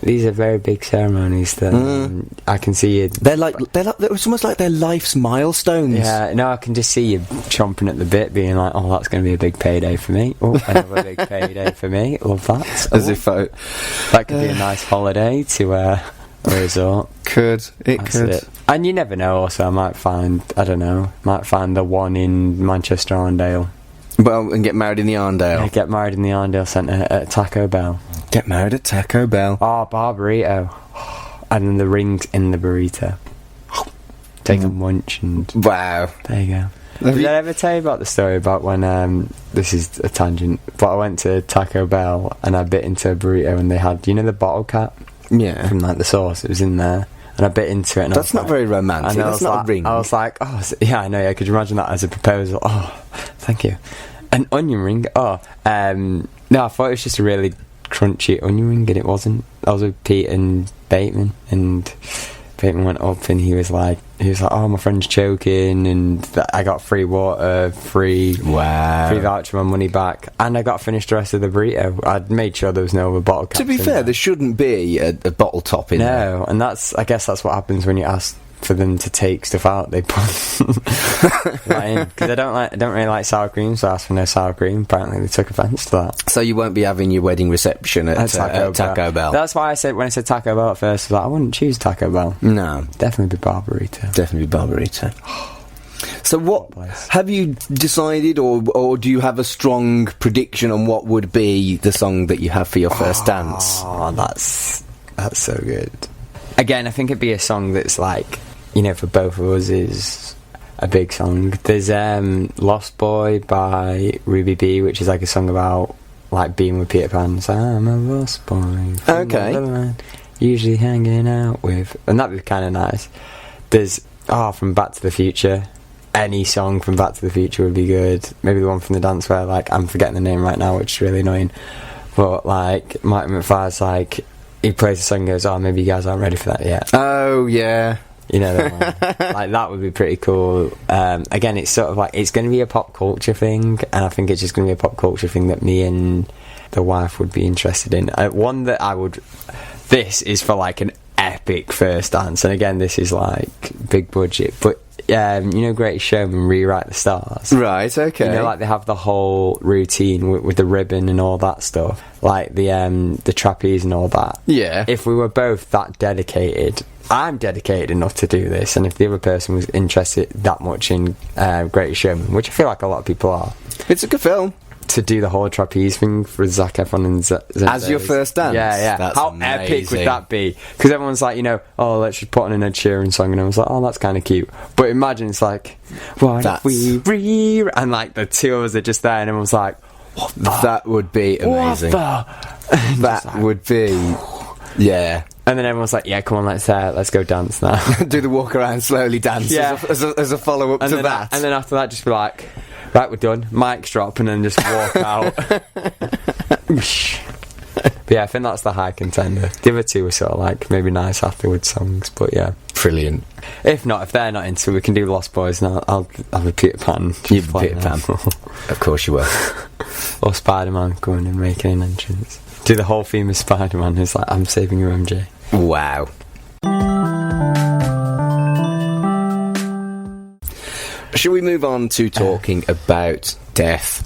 these are very big ceremonies that I can see you. They're it's almost like they're life's milestones. Yeah, no, I can just see you chomping at the bit, being like, "Oh, that's going to be a big payday for me. Oh, another big payday for me. Love that." As if that could be a nice holiday to a resort. Could. And you never know. Also, I might find the one in Manchester Arndale. Well, and get married in the Arndale. Yeah, get married in the Arndale Centre at Taco Bell. Get married at Taco Bell. Oh, bar burrito. And then the rings in the burrito. Take a munch and... Wow. There you go. Did I ever tell you about the story about when, this is a tangent, but I went to Taco Bell and I bit into a burrito and they had, you know, the bottle cap? Yeah. From, like, the sauce. It was in there. And I bit into it. And that's not very romantic. That's not a ring. I was like, oh, yeah, I know, yeah. Could you imagine that as a proposal? Oh, thank you. An onion ring? Oh, no, I thought it was just a really crunchy onion ring, and it wasn't. I was with Pete and Bateman, and Bateman went up and he was like, "Oh, my friend's choking," and I got free water, free voucher, my money back, and I got finished the rest of the burrito. I'd made sure there was no other bottle caps. To be fair, there shouldn't be a bottle top in there. No, and I guess that's what happens when you ask for them to take stuff out, they put that in. Because I don't really like sour cream, so I asked for no sour cream. Apparently they took offence to that. So you won't be having your wedding reception at Taco Bell. That's why when I said Taco Bell at first, I was like, I wouldn't choose Taco Bell. No. Definitely be Barbarita. Definitely be Barbarita. So what have you decided, or do you have a strong prediction on what would be the song that you have for your first dance? Oh, that's so good. Again, I think it'd be a song that's like, you know, for both of us is a big song. There's Lost Boy by Ruby B, which is like a song about like being with Peter Pan. So, I'm a lost boy. Okay. Usually hanging out with, and that'd be kind of nice. There's from Back to the Future. Any song from Back to the Future would be good. Maybe the one from the dance where, like, I'm forgetting the name right now, which is really annoying. But like Mike McFar's like, he plays the song and goes, oh, maybe you guys aren't ready for that yet. Oh yeah. You know that one. Like, that would be pretty cool. Again, it's sort of like, it's going to be a pop culture thing, and I think it's just going to be a pop culture thing that me and the wife would be interested in. One that this is for like an epic first dance, and again, this is like big budget, but you know, Greatest Showman, Rewrite the Stars. Right, okay. You know, like they have the whole routine with the ribbon and all that stuff, like the trapeze and all that. Yeah. If we were both that dedicated, I'm dedicated enough to do this, and if the other person was interested that much in Greatest Showman, which I feel like a lot of people are, it's a good film. To do the whole trapeze thing for Zac Efron and Zendaya. As your first dance? Yeah. That's How amazing. epic would that be? Because everyone's like, you know, oh, let's just put on an Ed Sheeran song, and I was like, oh, that's kind of cute. But imagine it's like, what if we and like the two of us are just there, and everyone's like, what the? That would be amazing. What the? That would be, yeah. And then everyone's like, yeah, come on, let's go dance now. Do the walk around slowly dance as a follow up to that. And then after that, just be like, right, we're done. Mics drop, and then just walk out. But yeah, I think that's the high contender. The other two were sort of like maybe nice afterwards songs, but yeah. Brilliant. If they're not into it, we can do Lost Boys, and I'll be Peter Pan. You'll be Peter Pan. Of course you will. Or Spider-Man going and making an entrance. Do the whole theme of Spider-Man. It's like, I'm saving you, MJ. Wow. Shall we move on to talking about death?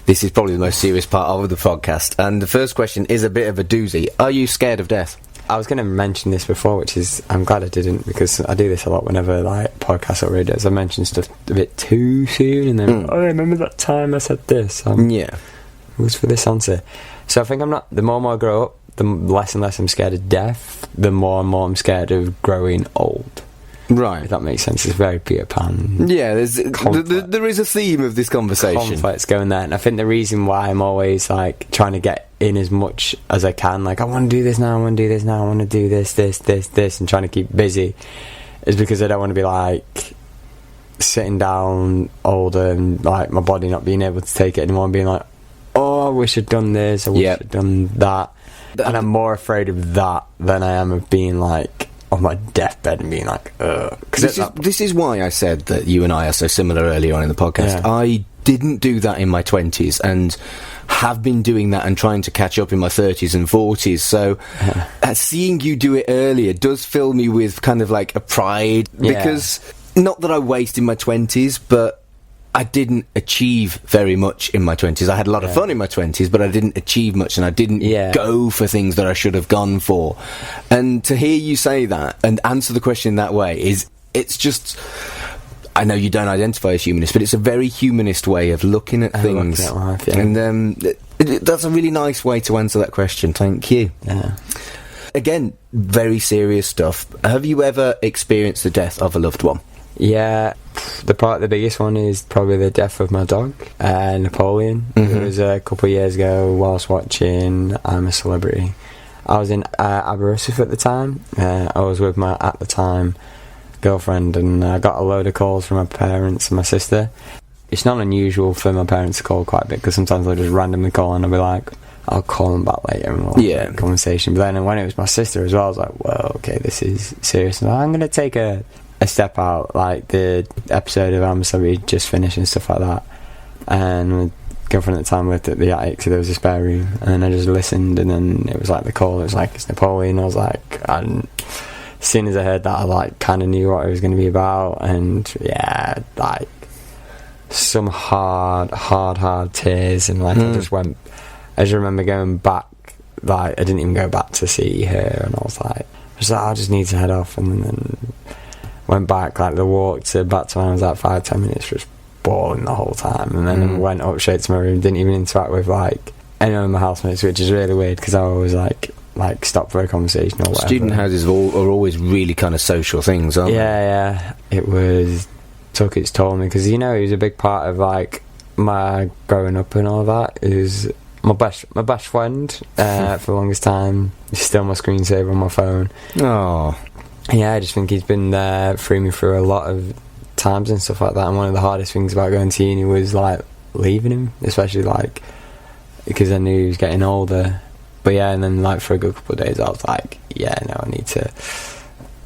This is probably the most serious part of the podcast, and the first question is a bit of a doozy. Are you scared of death? I was going to mention this before, which is, I'm glad I didn't, because I do this a lot whenever, like, podcasts or radios. I mention stuff a bit too soon, and then, I remember that time I said this. Yeah. It was for this answer. So I think the more and more I grow up, the less and less I'm scared of death, the more and more I'm scared of growing old. Right. If that makes sense. It's very Peter Pan. Yeah, there is a theme of this conversation. Conflicts going there. And I think the reason why I'm always, like, trying to get in as much as I can, like, I want to do this now, I want to do this now, I want to do this, and trying to keep busy, is because I don't want to be, like, sitting down older and, like, my body not being able to take it anymore and being like, oh, I wish I'd done this, I wish I'd done that. And I'm more afraid of that than I am of being, like, on my deathbed and being like, ugh. This is why I said that you and I are so similar earlier on in the podcast. Yeah. I didn't do that in my 20s and have been doing that and trying to catch up in my 30s and 40s. So seeing you do it earlier does fill me with kind of like a pride, because not that I wasted my 20s, but I didn't achieve very much in my 20s. I had a lot of fun in my 20s, but I didn't achieve much, and I didn't go for things that I should have gone for. And to hear you say that and answer the question that way it's just, I know you don't identify as humanist, but it's a very humanist way of looking at things. Look at life, yeah. And that's a really nice way to answer that question. Thank you. Yeah. Again, very serious stuff. Have you ever experienced the death of a loved one? Yeah, the biggest one is probably the death of my dog, Napoleon. It was a couple of years ago whilst watching I'm a Celebrity. I was in Aberystwyth at the time. I was with my, at the time, girlfriend, and I got a load of calls from my parents and my sister. It's not unusual for my parents to call quite a bit, because sometimes they'll just randomly call and I'll be like, I'll call them back later and we'll have a conversation. But then when it was my sister as well, I was like, well, okay, this is serious. And I'm going to take a step out, like the episode of Amazon we just finished and stuff like that, and my girlfriend at the time lived at the attic, so there was a spare room, and then I just listened, and then it was like the call, it was like, it's Napoleon. I was like, soon as I heard that, I like kind of knew what it was going to be about, and yeah, like some hard tears, and like I just remember going back, like I didn't even go back to see her, and I was like I just need to head off, and then went back, like the walk back to when I was like 5-10 minutes, just bawling the whole time, and then went up straight to my room, didn't even interact with like anyone in my housemates, which is really weird because I always like stop for a conversation or whatever. Student houses are always really kind of social things, aren't they? Yeah, it took its toll on me, because he was a big part of like my growing up and all that. He was my best friend for the longest time. He's still my screensaver on my phone. Oh, yeah, I just think he's been there through me for a lot of times and stuff like that, and one of the hardest things about going to uni was like leaving him, especially like because I knew he was getting older. But yeah, and then like for a good couple of days I was like, yeah, no, I need to.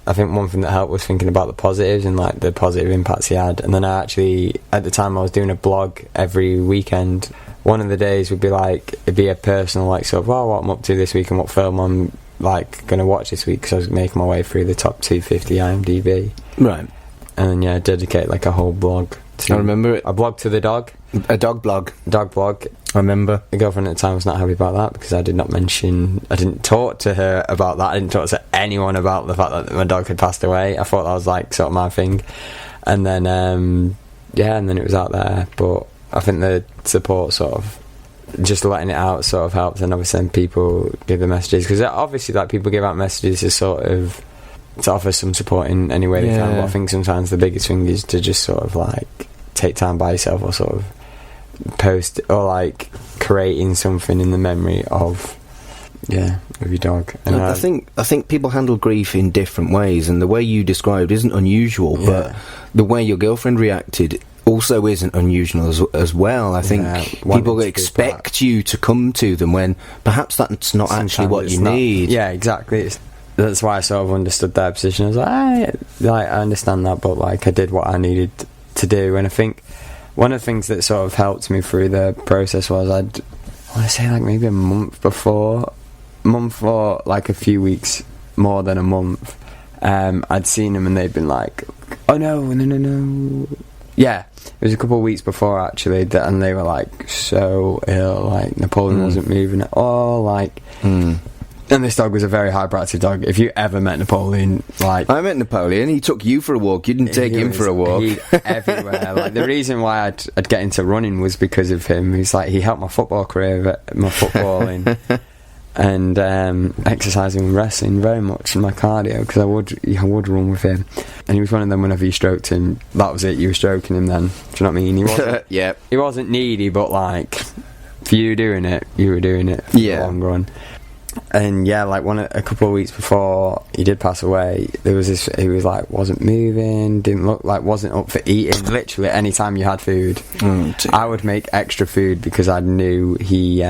I think one thing that helped was thinking about the positives and like the positive impacts he had. And then I actually, at the time, I was doing a blog every weekend. One of the days would be like, it'd be a personal like sort of, well, what I'm up to this week and what film I'm like going to watch this week, because I was making my way through the top 250 IMDb. Right. And then yeah, dedicate like a whole blog to. I remember it. A blog to the dog. A dog blog. Dog blog. I remember. The girlfriend at the time was not happy about that, because I didn't talk to her about that. I didn't talk to anyone about the fact that my dog had passed away. I thought that was like sort of my thing. And then and then it was out there. But I think the support sort of just letting it out sort of helped, and obviously then people give the messages, because obviously like people give out messages to sort of to offer some support in any way they can. But I think sometimes the biggest thing is to just sort of like take time by yourself, or sort of post, or like creating something in the memory of your dog. And I think people handle grief in different ways, and the way you described isn't unusual, but the way your girlfriend reacted also isn't unusual as well. I think people expect you to come to them when perhaps that's not sometimes actually what you need. Yeah, exactly. That's why I sort of understood their position. I was like, I understand that, but like I did what I needed to do. And I think one of the things that sort of helped me through the process was I want to say like maybe a month or like a few weeks more than a month, I'd seen them and they'd been like, oh no. Yeah, it was a couple of weeks before actually, and they were like so ill, like Napoleon wasn't moving at all, like and this dog was a very hyperactive dog. If you ever met Napoleon, like I met Napoleon, he took you for a walk, you didn't take him for a walk. Everywhere. Like the reason why I'd get into running was because of him. He's like, he helped my football career, my footballing and exercising and wrestling very much, in my cardio, because I would run with him. And he was one of them, whenever you stroked him, that was it, you were stroking him then. Do you know what I mean? He wasn't he wasn't needy, but like for you doing it, you were doing it for the long run. And yeah, like a couple of weeks before he did pass away, there was this, he was like, wasn't moving, didn't look like, wasn't up for eating. Literally any time you had food, I would make extra food, because I knew he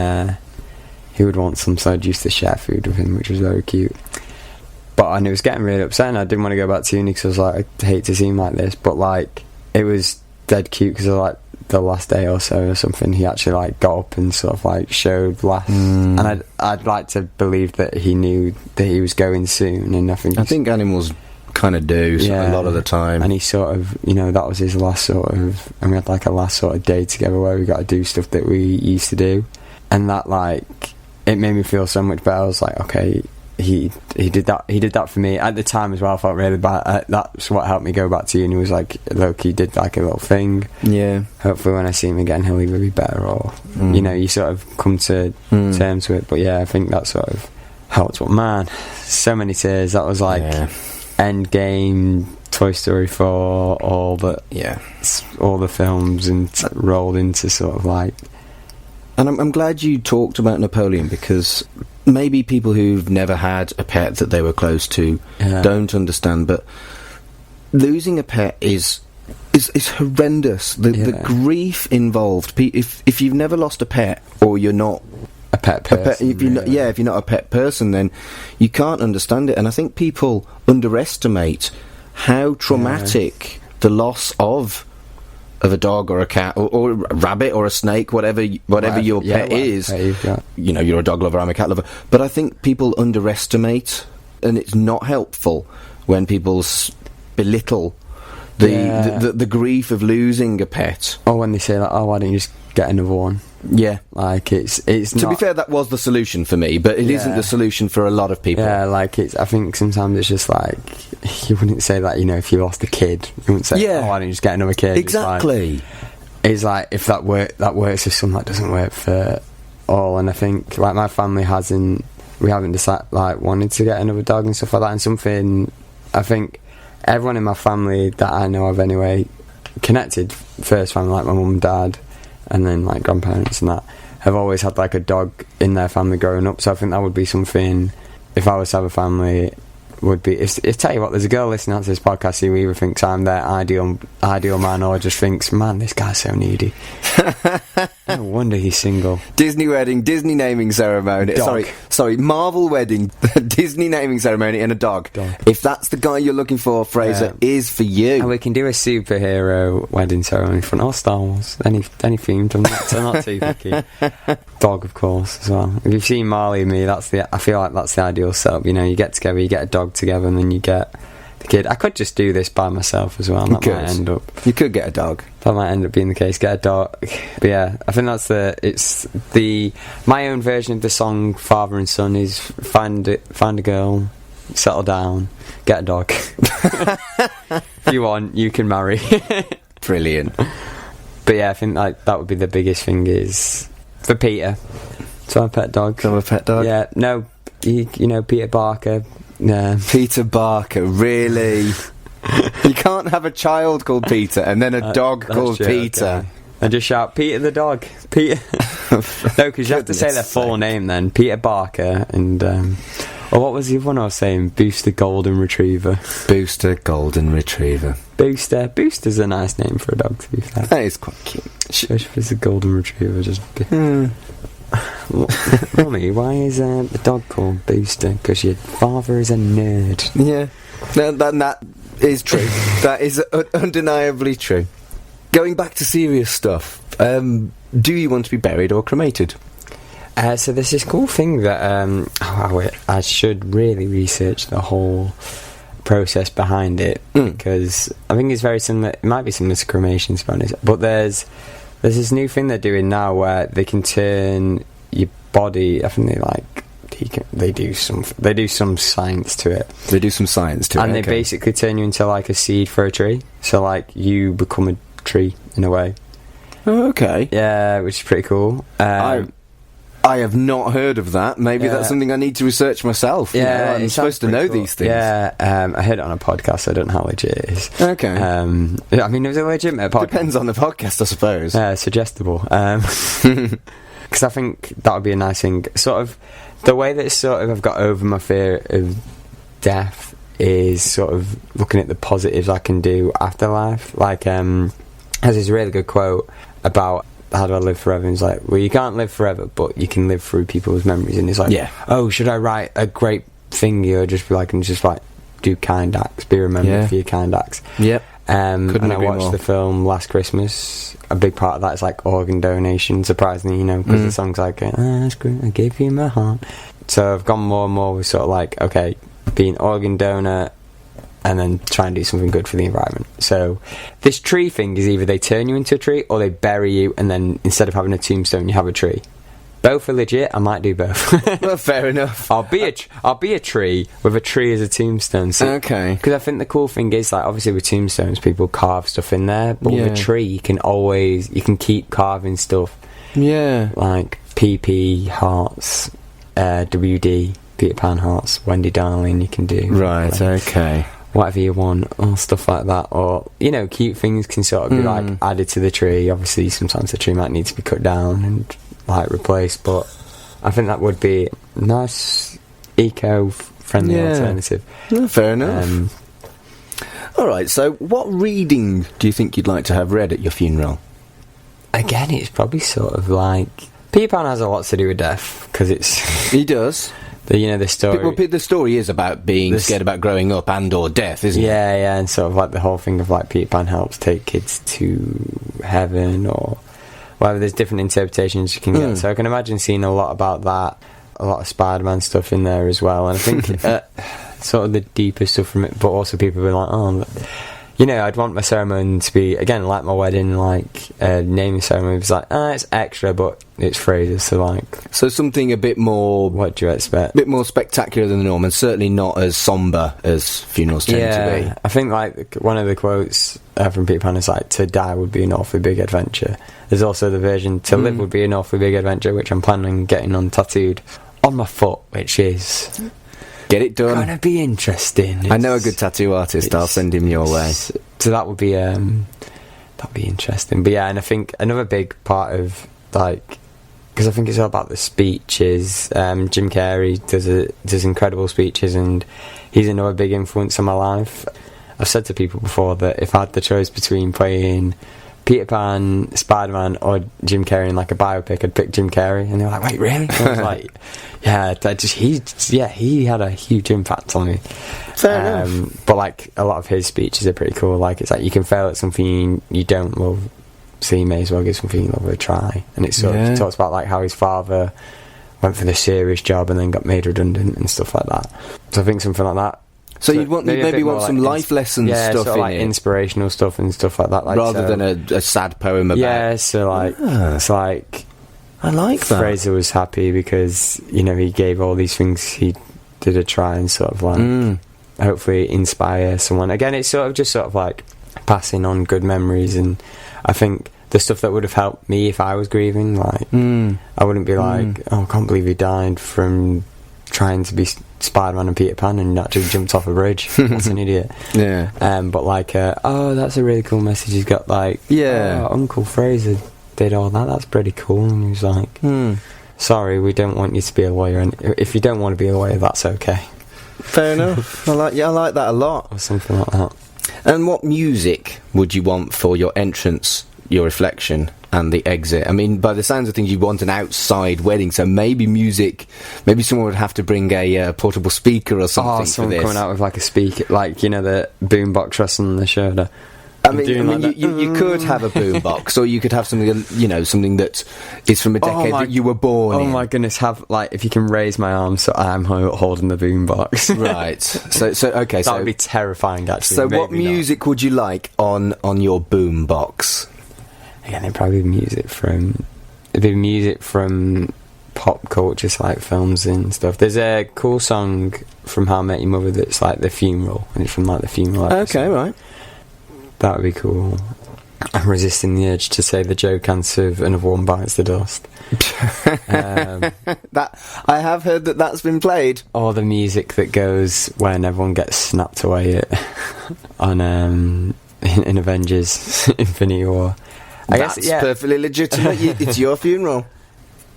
would want some, so I used to share food with him, which was very cute. But it was getting really upset, and I didn't want to go back to uni, because I was like, I hate to see him like this. But like, it was dead cute, because like the last day or so or something, he actually like got up and sort of like showed last, and I'd like to believe that he knew that he was going soon. And I think animals kind of do a lot of the time, and he sort of, that was his last sort of, and we had like a last sort of day together where we got to do stuff that we used to do, and that like it made me feel so much better. I was like, okay, he did that for me at the time as well. I felt really bad. That's what helped me go back to uni, was like, look, he did like a little thing. Hopefully when I see him again, he'll either be better, or you sort of come to terms with it. But yeah, I think that sort of helped. But man, so many tears. That was like Endgame, Toy Story 4, all the films, and rolled into sort of like. And I'm glad you talked about Napoleon, because maybe people who've never had a pet that they were close to don't understand, but losing a pet is horrendous. The grief involved. If you've never lost a pet, or you're not a pet person, if you're not a pet person, then you can't understand it. And I think people underestimate how traumatic the loss of a dog or a cat or a rabbit or a snake, whatever your pet is. You're a dog lover, I'm a cat lover. But I think people underestimate, and it's not helpful, when people belittle the grief of losing a pet. Or when they say, like, oh, why don't you just get another one? Yeah. Like, it's to be fair, that was the solution for me, but it isn't the solution for a lot of people. Yeah, like, I think sometimes it's just like, you wouldn't say that, you know, if you lost a kid, you wouldn't say, oh, why don't you just get another kid? Exactly. It's like if that works for some, that doesn't work for all. And I think, like, my family we haven't decided, like, wanted to get another dog and stuff like that. And something, I think everyone in my family that I know of anyway, connected first family, like my mum and dad, and then like grandparents and that, have always had like a dog in their family growing up. So I think that would be something, if I was to have a family, would be, if tell you what, there's a girl listening to this podcast who either thinks I'm their ideal man, or just thinks, man, this guy's so needy. No wonder he's single. Disney wedding, Disney naming ceremony. Dog. Sorry, Marvel wedding, Disney naming ceremony, and a dog. If that's the guy you're looking for, Fraser is for you. And we can do a superhero wedding ceremony from all Star Wars, any themed. I'm not too picky. Dog, of course, as well. If you've seen Marley and Me, I feel like that's the ideal setup. You know, you get together, you get a dog together, and then you get the kid. I could just do this by myself as well. You could get a dog. That might end up being the case. Get a dog. But yeah, I think my own version of the song Father and Son is find a girl, settle down, get a dog. If you want, you can marry. Brilliant. But yeah, I think like that would be the biggest thing is for Peter. So a pet dog. Yeah, no, you know, Peter Barker. Yeah. Peter Barker, really? You can't have a child called Peter and then a dog called Peter. Okay. And just shout, Peter the dog. Peter. No, because you have to say their full name then. Peter Barker and... or what was the other one I was saying? Booster Golden Retriever. Booster Golden Retriever. Booster's a nice name for a dog, to be fair. That is quite cute. Especially if it's a Golden Retriever. Just... Mummy, why is the dog called Booster? Because your father is a nerd. Yeah, that is true. That is undeniably true. Going back to serious stuff, do you want to be buried or cremated? So there's this cool thing that I should really research the whole process behind it, because I think it's very similar. It might be similar to cremation, to be honest. But there's this new thing they're doing now where they can turn your body. I think they do some science to it. They do some science to it, and they basically turn you into like a seed for a tree. So like you become a tree in a way. Oh, okay. Yeah, which is pretty cool. I have not heard of that. Maybe that's something I need to research myself. Yeah, I'm supposed to know these things. Yeah, I heard it on a podcast, so I don't know how legit it is. Okay. I mean, it was a legitimate podcast. Depends on the podcast, I suppose. Yeah, suggestible. Because I think that would be a nice thing. Sort of, the way that I've got over my fear of death is sort of looking at the positives I can do after life. Like, has this really good quote about how do I live forever? And it's like, well, you can't live forever, but you can live through people's memories. And it's like, oh, should I write a great thing or just be like, and just like do kind acts, be remembered for your kind acts. Yep. And I watched the film Last Christmas. A big part of that is like organ donation, surprisingly, you know, because the song's like, that's great, I gave you my heart. So I've gone more and more with sort of like, okay, be an organ donor and then try and do something good for the environment. So this tree thing is either they turn you into a tree or they bury you, and then instead of having a tombstone you have a tree. Both are legit. I might do both. Well, fair enough. I'll be a tree with a tree as a tombstone. So, okay. Because I think the cool thing is, like, obviously with tombstones people carve stuff in there, but with a tree you can keep carving stuff. Yeah. Like PP hearts, WD Peter Pan hearts, Wendy Darling. You can do okay. Whatever you want, or stuff like that, or, you know, cute things can sort of be like added to the tree. Obviously sometimes the tree might need to be cut down and like replaced, but I think that would be a nice eco-friendly alternative. No, fair enough. Alright, so what reading do you think you'd like to have read at your funeral? Again, it's probably sort of like Peter Pan has a lot to do with death, because it's he does. The story. Well, the story is about being scared about growing up and or death, isn't it? Yeah, and sort of like the whole thing of like Peter Pan helps take kids to heaven or whatever. There's different interpretations you can get. So I can imagine seeing a lot about that, a lot of Spider-Man stuff in there as well. And I think sort of the deeper stuff from it, but also people be like, oh, you know, I'd want my ceremony to be, again, like my wedding, like naming ceremony was like, it's extra, but it's Fraser, so like... So something a bit more... What do you expect? A bit more spectacular than the norm, and certainly not as sombre as funerals tend to be. I think, like, one of the quotes from Peter Pan is like, to die would be an awfully big adventure. There's also the version, to live would be an awfully big adventure, which I'm planning on getting on tattooed on my foot, which is... Get it done. Gonna be interesting. I know a good tattoo artist. I'll send him your way. So that would be that'd be interesting. But yeah, and I think another big part of like, because I think it's all about the speeches. Jim Carrey does incredible speeches, and he's another big influence on my life. I've said to people before that if I had the choice between playing Peter Pan, Spider-Man, or Jim Carrey in like a biopic, I'd pick Jim Carrey. And they were like, wait, really? I was like, yeah, he had a huge impact on me. Fair enough. But like a lot of his speeches are pretty cool. Like it's like you can fail at something you don't love, so you may as well give something you love a try. And it sort of talks about like how his father went for the serious job and then got made redundant and stuff like that. So I think something like that. So you'd maybe want some life lessons stuff sort of in like it, inspirational stuff and stuff like that, like, rather than a sad poem about. Yeah, so like it's like I like that. Fraser was happy because he gave all these things he did a try and sort of like hopefully inspire someone. Again, it's sort of like passing on good memories, and I think the stuff that would have helped me if I was grieving, like I wouldn't be like, oh, I can't believe he died from trying to be Spider-Man and Peter Pan and actually jumped off a bridge. That's an idiot. Yeah. But like, oh, that's a really cool message he's got. Like, yeah, Uncle Fraser did all that. That's pretty cool. And he was like, sorry, we don't want you to be a lawyer, and if you don't want to be a lawyer, that's okay. Fair enough. I like that a lot, or something like that. And what music would you want for your entrance, your reflection, and the exit? I mean, by the sounds of things, you want an outside wedding, so maybe someone would have to bring a portable speaker or something for this. Someone coming out with like a speaker, like, the boombox resting on the shoulder. I mean, you could have a boombox, or you could have something, something that is from a decade that you were born in. Oh my goodness, if you can raise my arm so I'm holding the boombox. Right. So okay. That would be terrifying, actually. So what music would you like on your boombox? Again, it'd probably be music from pop culture, so like films and stuff. There's a cool song from How I Met Your Mother that's like The Funeral, and it's from like the funeral episode. Okay, right. That would be cool. I'm resisting the urge to say the joke answer of another one bites the dust. That I have heard that's been played. Or the music that goes when everyone gets snapped away on in Avengers Infinity War. That's perfectly legitimate. It's your funeral.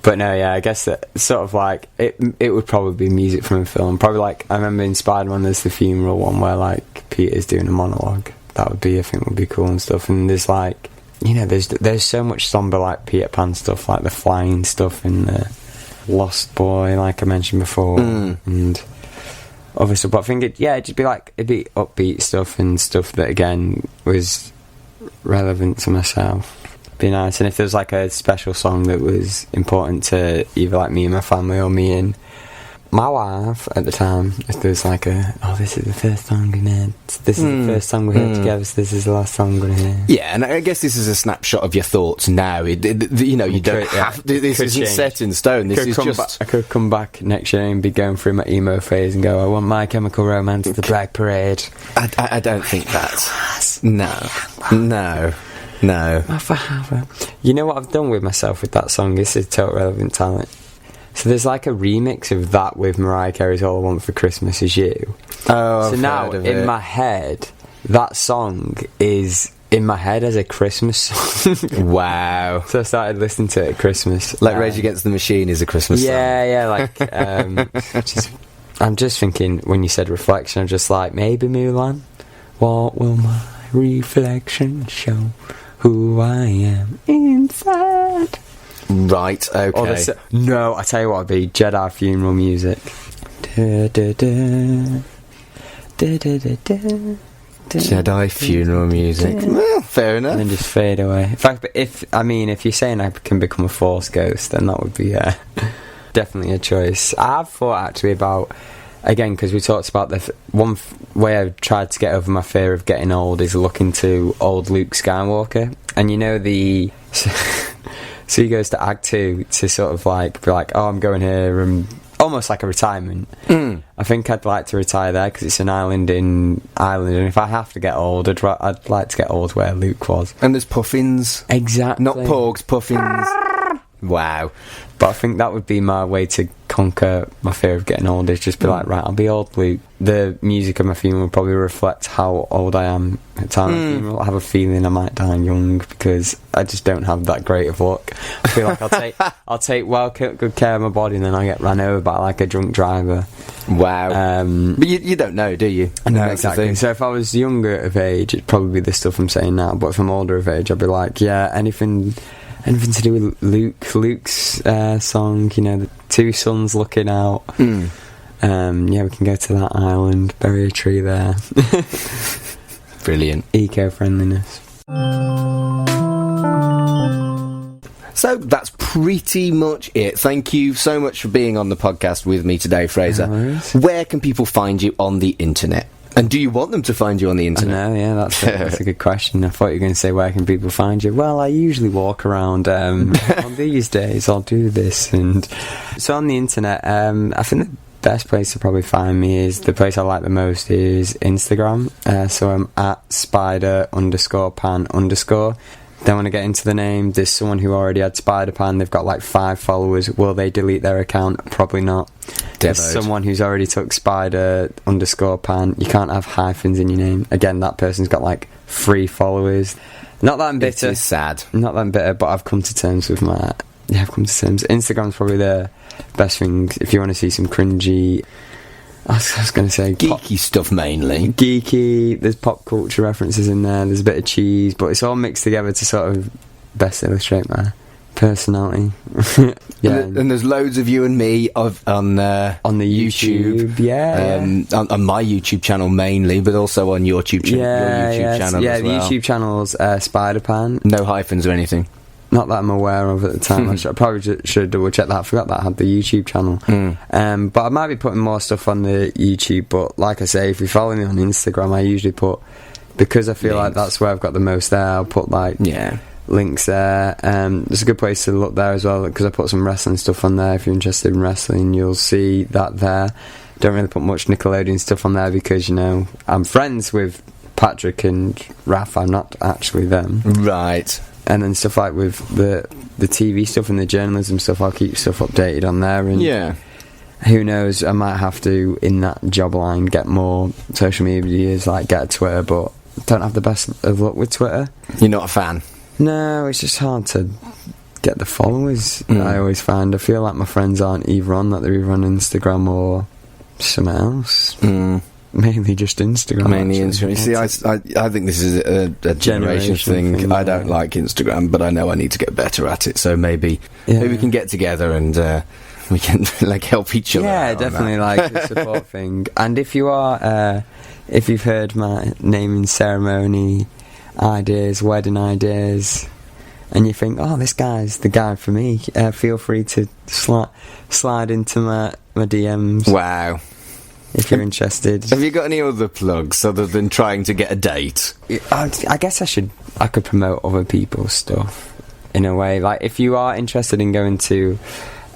But no, yeah, I guess that sort of like it would probably be music from a film. Probably like I remember in Spider-Man there's the funeral one where like Peter's doing a monologue. That would be, I think, would be cool and stuff. And there's like, there's so much somber like Peter Pan stuff, like the flying stuff in the Lost Boy, like I mentioned before, and obviously. But I think it'd be upbeat stuff and stuff that again was relevant to myself. Be nice. And if there was like a special song that was important to either like me and my family or me and my wife at the time, if there's like this is the first song we made, this is the first song we heard together, so this is the last song we're going to hear. Yeah, and I guess this is a snapshot of your thoughts now. You don't have to, this isn't change. Set in stone. This is just... I could come back next year and be going through my emo phase and go, I want My Chemical Romance, The Black Parade. I don't think that. No. You know what I've done with myself with that song? This is total relevant talent. So there's like a remix of that with Mariah Carey's All I Want for Christmas Is You. Oh, so now in my head, that song is in my head as a Christmas song. Wow. So I started listening to it at Christmas. Like Rage Against the Machine is a Christmas song. Yeah, like I'm just thinking when you said reflection, I'm just like, maybe Mulan. What will my reflection show? Who I am inside. Right, okay. No, I tell you what, it'd be Jedi funeral music. Jedi funeral music. Well, fair enough. And then just fade away. In fact, if you're saying I can become a Force ghost, then that would be definitely a choice. I've thought actually about again, because we talked about one way I've tried to get over my fear of getting old is looking to old Luke Skywalker. And you know so he goes to Act 2 to sort of like be like, oh, I'm going here, and almost like a retirement. I think I'd like to retire there because it's an island in Ireland, and if I have to get old, I'd like to get old where Luke was. And there's puffins. Exactly. Not porgs, puffins. Wow. But I think that would be my way to conquer my fear of getting old, is just be like, right, I'll be old Luke. The music of my funeral will probably reflect how old I am at the time of my funeral. I have a feeling I might die young because I just don't have that great of luck. I feel like I'll take good care of my body, and then I get ran over by like a drunk driver. Wow. But you don't know, do you? No, exactly. So if I was younger of age, it'd probably be the stuff I'm saying now. But if I'm older of age, I'd be like, yeah, anything to do with Luke's song, you know, the two suns looking out. Yeah, we can go to that island, bury a tree there. Brilliant. Eco-friendliness. So that's pretty much it. Thank you so much for being on the podcast with me today, Fraser. No worries. Where can people find you on the internet? And do you want them to find you on the internet? I know, yeah, that's a good question. I thought you were going to say, where can people find you? Well, I usually walk around on these days. I'll do this. And so on the internet, I think the best place to probably find me is, the place I like the most is Instagram. So I'm at spider_pan_. Don't want to get into the name. There's someone who already had Spider-Pan. They've got like 5 followers. Will they delete their account? Probably not. There's someone who's already took Spider_Pan. You can't have hyphens in your name. Again, that person's got like 3 followers. Not that I'm bitter. It is sad. Not that I'm bitter, but I've come to terms with my... Yeah, I've come to terms. Instagram's probably the best thing if you want to see some cringy... I was going to say... Geeky stuff, mainly. Geeky, there's pop culture references in there, there's a bit of cheese, but it's all mixed together to sort of best illustrate my personality. Yeah. And there's loads of you and me on the YouTube. Yeah. On my YouTube channel mainly, but also on your YouTube channel as well. Yeah, the YouTube channel's Spider-Pan. No hyphens or anything. Not that I'm aware of at the time. I probably should double check that. I forgot that I had the YouTube channel. But I might be putting more stuff on the YouTube. But like I say, if you follow me on Instagram, I usually put, because I feel links. like that's where I've got the most there, I'll put like links there. There's a good place to look there as well, because I put some wrestling stuff on there. If you're interested in wrestling, you'll see that there. Don't really put much Nickelodeon stuff on there because, you know, I'm friends with Patrick and Raph. I'm not actually them. Right. And then stuff like with the TV stuff and the journalism stuff, I'll keep stuff updated on there. And who knows, I might have to, in that job line, get more social medias, like get a Twitter, but don't have the best of luck with Twitter. You're not a fan? No, it's just hard to get the followers. I always find. I feel like my friends aren't either on that, they're either on Instagram or something else. Mainly just Instagram. Mainly Instagram. You see, I think this is a generation thing. I don't like Instagram, but I know I need to get better at it. So maybe we can get together and we can like help each other. Yeah, definitely like a support thing. And if you are, if you've heard my naming ceremony ideas, wedding ideas, and you think, oh, this guy's the guy for me, feel free to slide into my DMs. Wow. If you're interested. Have you got any other plugs other than trying to get a date? I guess I could promote other people's stuff in a way. Like, if you are interested in going to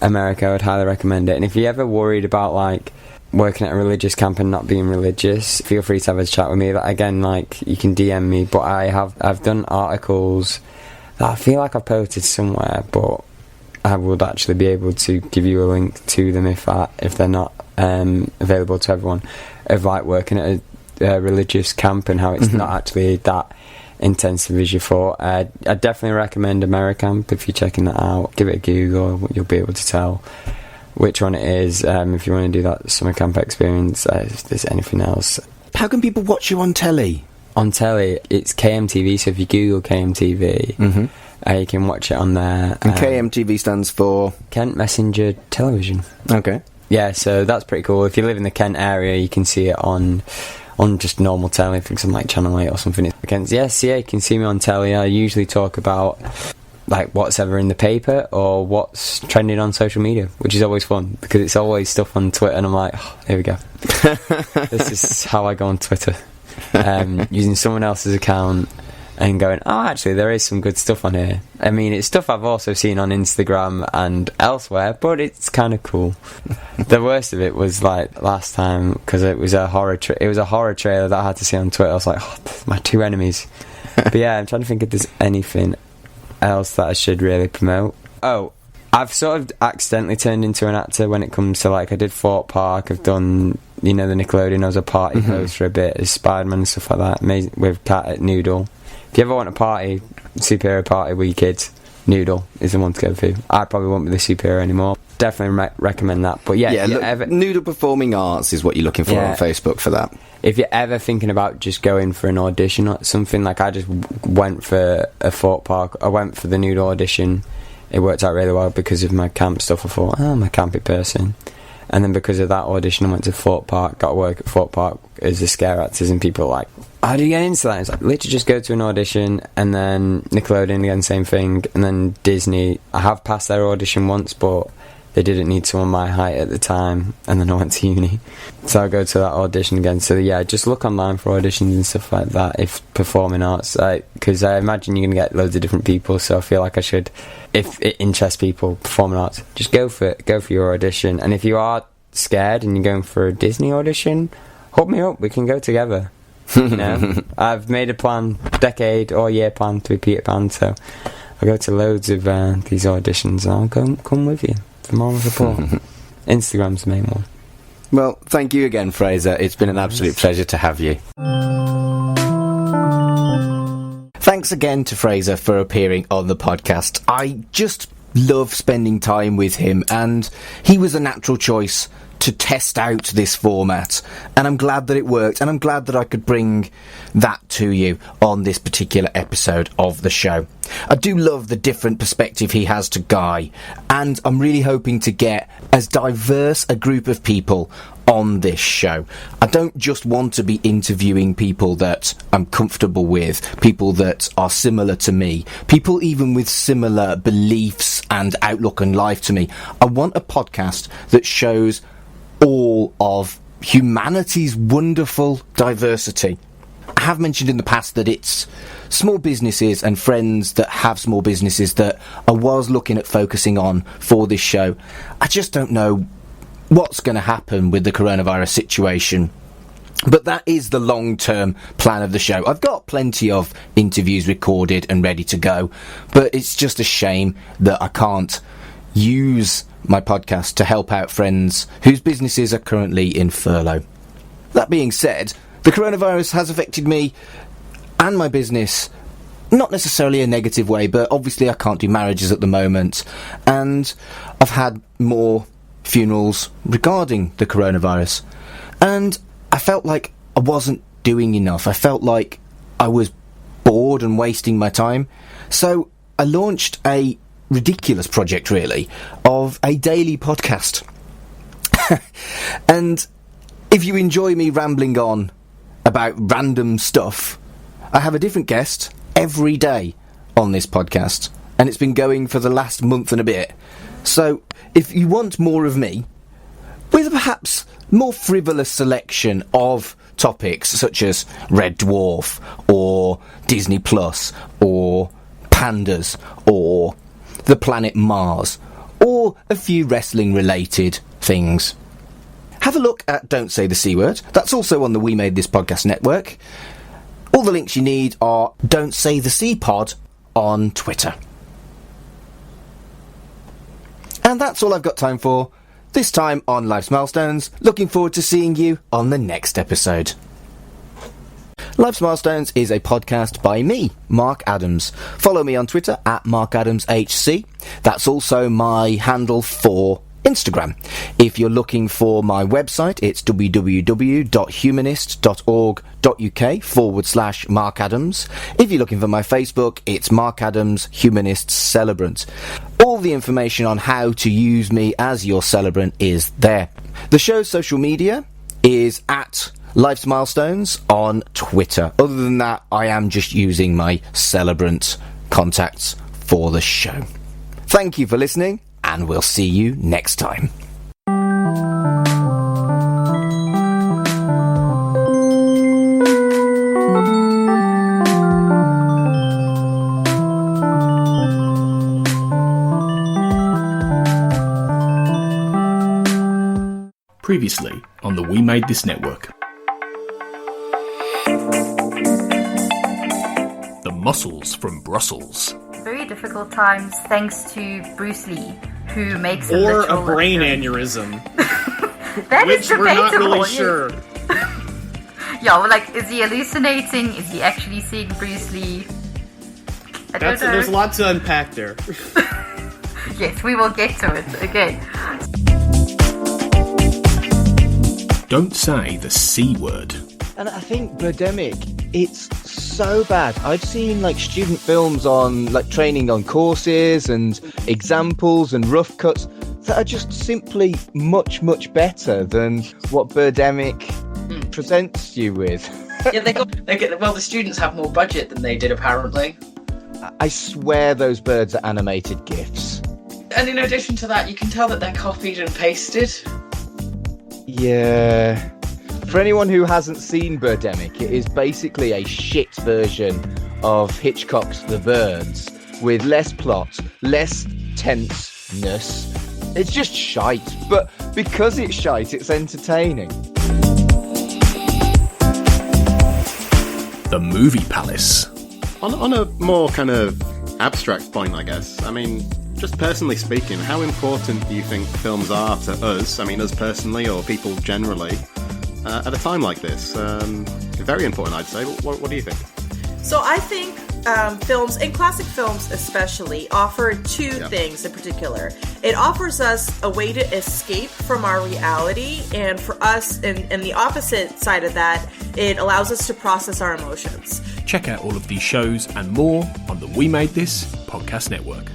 America, I would highly recommend it. And if you're ever worried about, like, working at a religious camp and not being religious, feel free to have a chat with me. Again, like, you can DM me, but I've done articles that I feel like I've posted somewhere, but I would actually be able to give you a link to them if they're not available to everyone, of like working at a religious camp and how it's not actually that intensive as you thought. I definitely recommend Americamp if you're checking that out. Give it a Google, you'll be able to tell which one it is. If you want to do that summer camp experience, if there's anything else. How can people watch you on telly? On telly, it's KMTV, so if you Google KMTV, you can watch it on there. And KMTV stands for? Kent Messenger Television. Okay. Yeah, so that's pretty cool. If you live in the Kent area, you can see it on just normal telly, I think something like Channel 8 or something. Yeah, you can see me on telly. I usually talk about like what's ever in the paper or what's trending on social media, which is always fun because it's always stuff on Twitter and I'm like, oh, here we go. This is how I go on Twitter, using someone else's account and going, oh, actually there is some good stuff on here. I mean, it's stuff I've also seen on Instagram and elsewhere, but it's kind of cool. The worst of it was like last time, because it was a horror trailer that I had to see on Twitter. I was like, oh, my two enemies. But yeah, I'm trying to think if there's anything else that I should really promote. Oh, I've sort of accidentally turned into an actor when it comes to, like, I did Thorpe Park, I've done, you know, the Nicolodeon, I was a party host for a bit as Spider-Man and stuff like that, amazing, with Cat at Noodle. If you ever want a party, superhero party with your kids, Noodle is the one to go to. I probably won't be the superhero anymore. Definitely recommend that. But yeah, look, Noodle Performing Arts is what you're looking for on Facebook for that. If you're ever thinking about just going for an audition or something, like I just went for a Thorpe Park, I went for the Noodle audition. It worked out really well because of my camp stuff. I thought, oh, I'm a campy person. And then because of that audition, I went to Thorpe Park, got to work at Thorpe Park as a scare actors, and people were like, how do you get into that? It's like, literally just go to an audition, and then Nickelodeon again, same thing, and then Disney. I have passed their audition once, but they didn't need someone my height at the time, and then I went to uni. So I go to that audition again. So yeah, just look online for auditions and stuff like that, if performing arts, because I imagine you're going to get loads of different people, so I feel like I should, if it interests people, performing arts, just go for it, go for your audition. And if you are scared and you're going for a Disney audition, hook me up, we can go together. You know, I've made a plan, decade or year plan to be Peter Pan, so I go to loads of these auditions and I'll come with you for more support. Instagram's the main one. Well, thank you again, Fraser. It's been an absolute pleasure to have you. Thanks again to Fraser for appearing on the podcast. I just love spending time with him, and he was a natural choice to test out this format, and I'm glad that it worked, and I'm glad that I could bring that to you on this particular episode of the show. I do love the different perspective he has to Guy, and I'm really hoping to get as diverse a group of people on this show. I don't just want to be interviewing people that I'm comfortable with, people that are similar to me, people even with similar beliefs and outlook on life to me. I want a podcast that shows all of humanity's wonderful diversity. I have mentioned in the past that it's small businesses and friends that have small businesses that I was looking at focusing on for this show. I just don't know what's going to happen with the coronavirus situation, but that is the long-term plan of the show. I've got plenty of interviews recorded and ready to go, but it's just a shame that I can't use my podcast to help out friends whose businesses are currently in furlough. That being said, the coronavirus has affected me and my business, not necessarily a negative way, but obviously I can't do marriages at the moment, and I've had more funerals regarding the coronavirus, and I felt like I wasn't doing enough. I felt like I was bored and wasting my time, so I launched a ridiculous project, really, of a daily podcast. And if you enjoy me rambling on about random stuff, I have a different guest every day on this podcast, and it's been going for the last month and a bit. So if you want more of me, with perhaps more frivolous selection of topics such as Red Dwarf or Disney Plus or pandas or the planet Mars, or a few wrestling related things, have a look at Don't Say the C Word. That's also on the We Made This Podcast network. All the links you need are Don't Say the C Pod on Twitter. And that's all I've got time for this time on Life's Milestones. Looking forward to seeing you on the next episode. Life's Milestones is a podcast by me, Mark Adams. Follow me on Twitter at MarkAdamsHC. That's also my handle for Instagram. If you're looking for my website, it's www.humanist.org.uk/Mark Adams. If you're looking for my Facebook, it's Mark Adams Humanist Celebrant. All the information on how to use me as your celebrant is there. The show's social media is at Life's Milestones on Twitter. Other than that, I am just using my celebrant contacts for the show. Thank you for listening, and we'll see you next time. Previously on the We Made This network. The Muscles from Brussels. Very difficult times thanks to Bruce Lee, who makes or a brain aneurysm. That which is debatable. We're not really sure. Yeah, well, like, is he hallucinating? Is he actually seeing Bruce Lee? I don't know. There's a lot to unpack there. Yes, we will get to it. Okay. Don't say the C word. And I think Birdemic, it's so bad. I've seen like student films on like training on courses and examples and rough cuts that are just simply much, much better than what Birdemic presents you with. Yeah, the students have more budget than they did apparently. I swear those birds are animated GIFs. And in addition to that, you can tell that they're copied and pasted. Yeah. For anyone who hasn't seen Birdemic, it is basically a shit version of Hitchcock's The Birds, with less plot, less tenseness. It's just shite, but because it's shite, it's entertaining. The Movie Palace. On a more kind of abstract point, I guess, I mean, just personally speaking, how important do you think films are to us, I mean us personally or people generally, at a time like this? Very important, I'd say. What do you think? So I think films, and classic films especially, offer two things in particular. It offers us a way to escape from our reality, and for us, and the opposite side of that, it allows us to process our emotions. Check out all of these shows and more on the We Made This podcast network.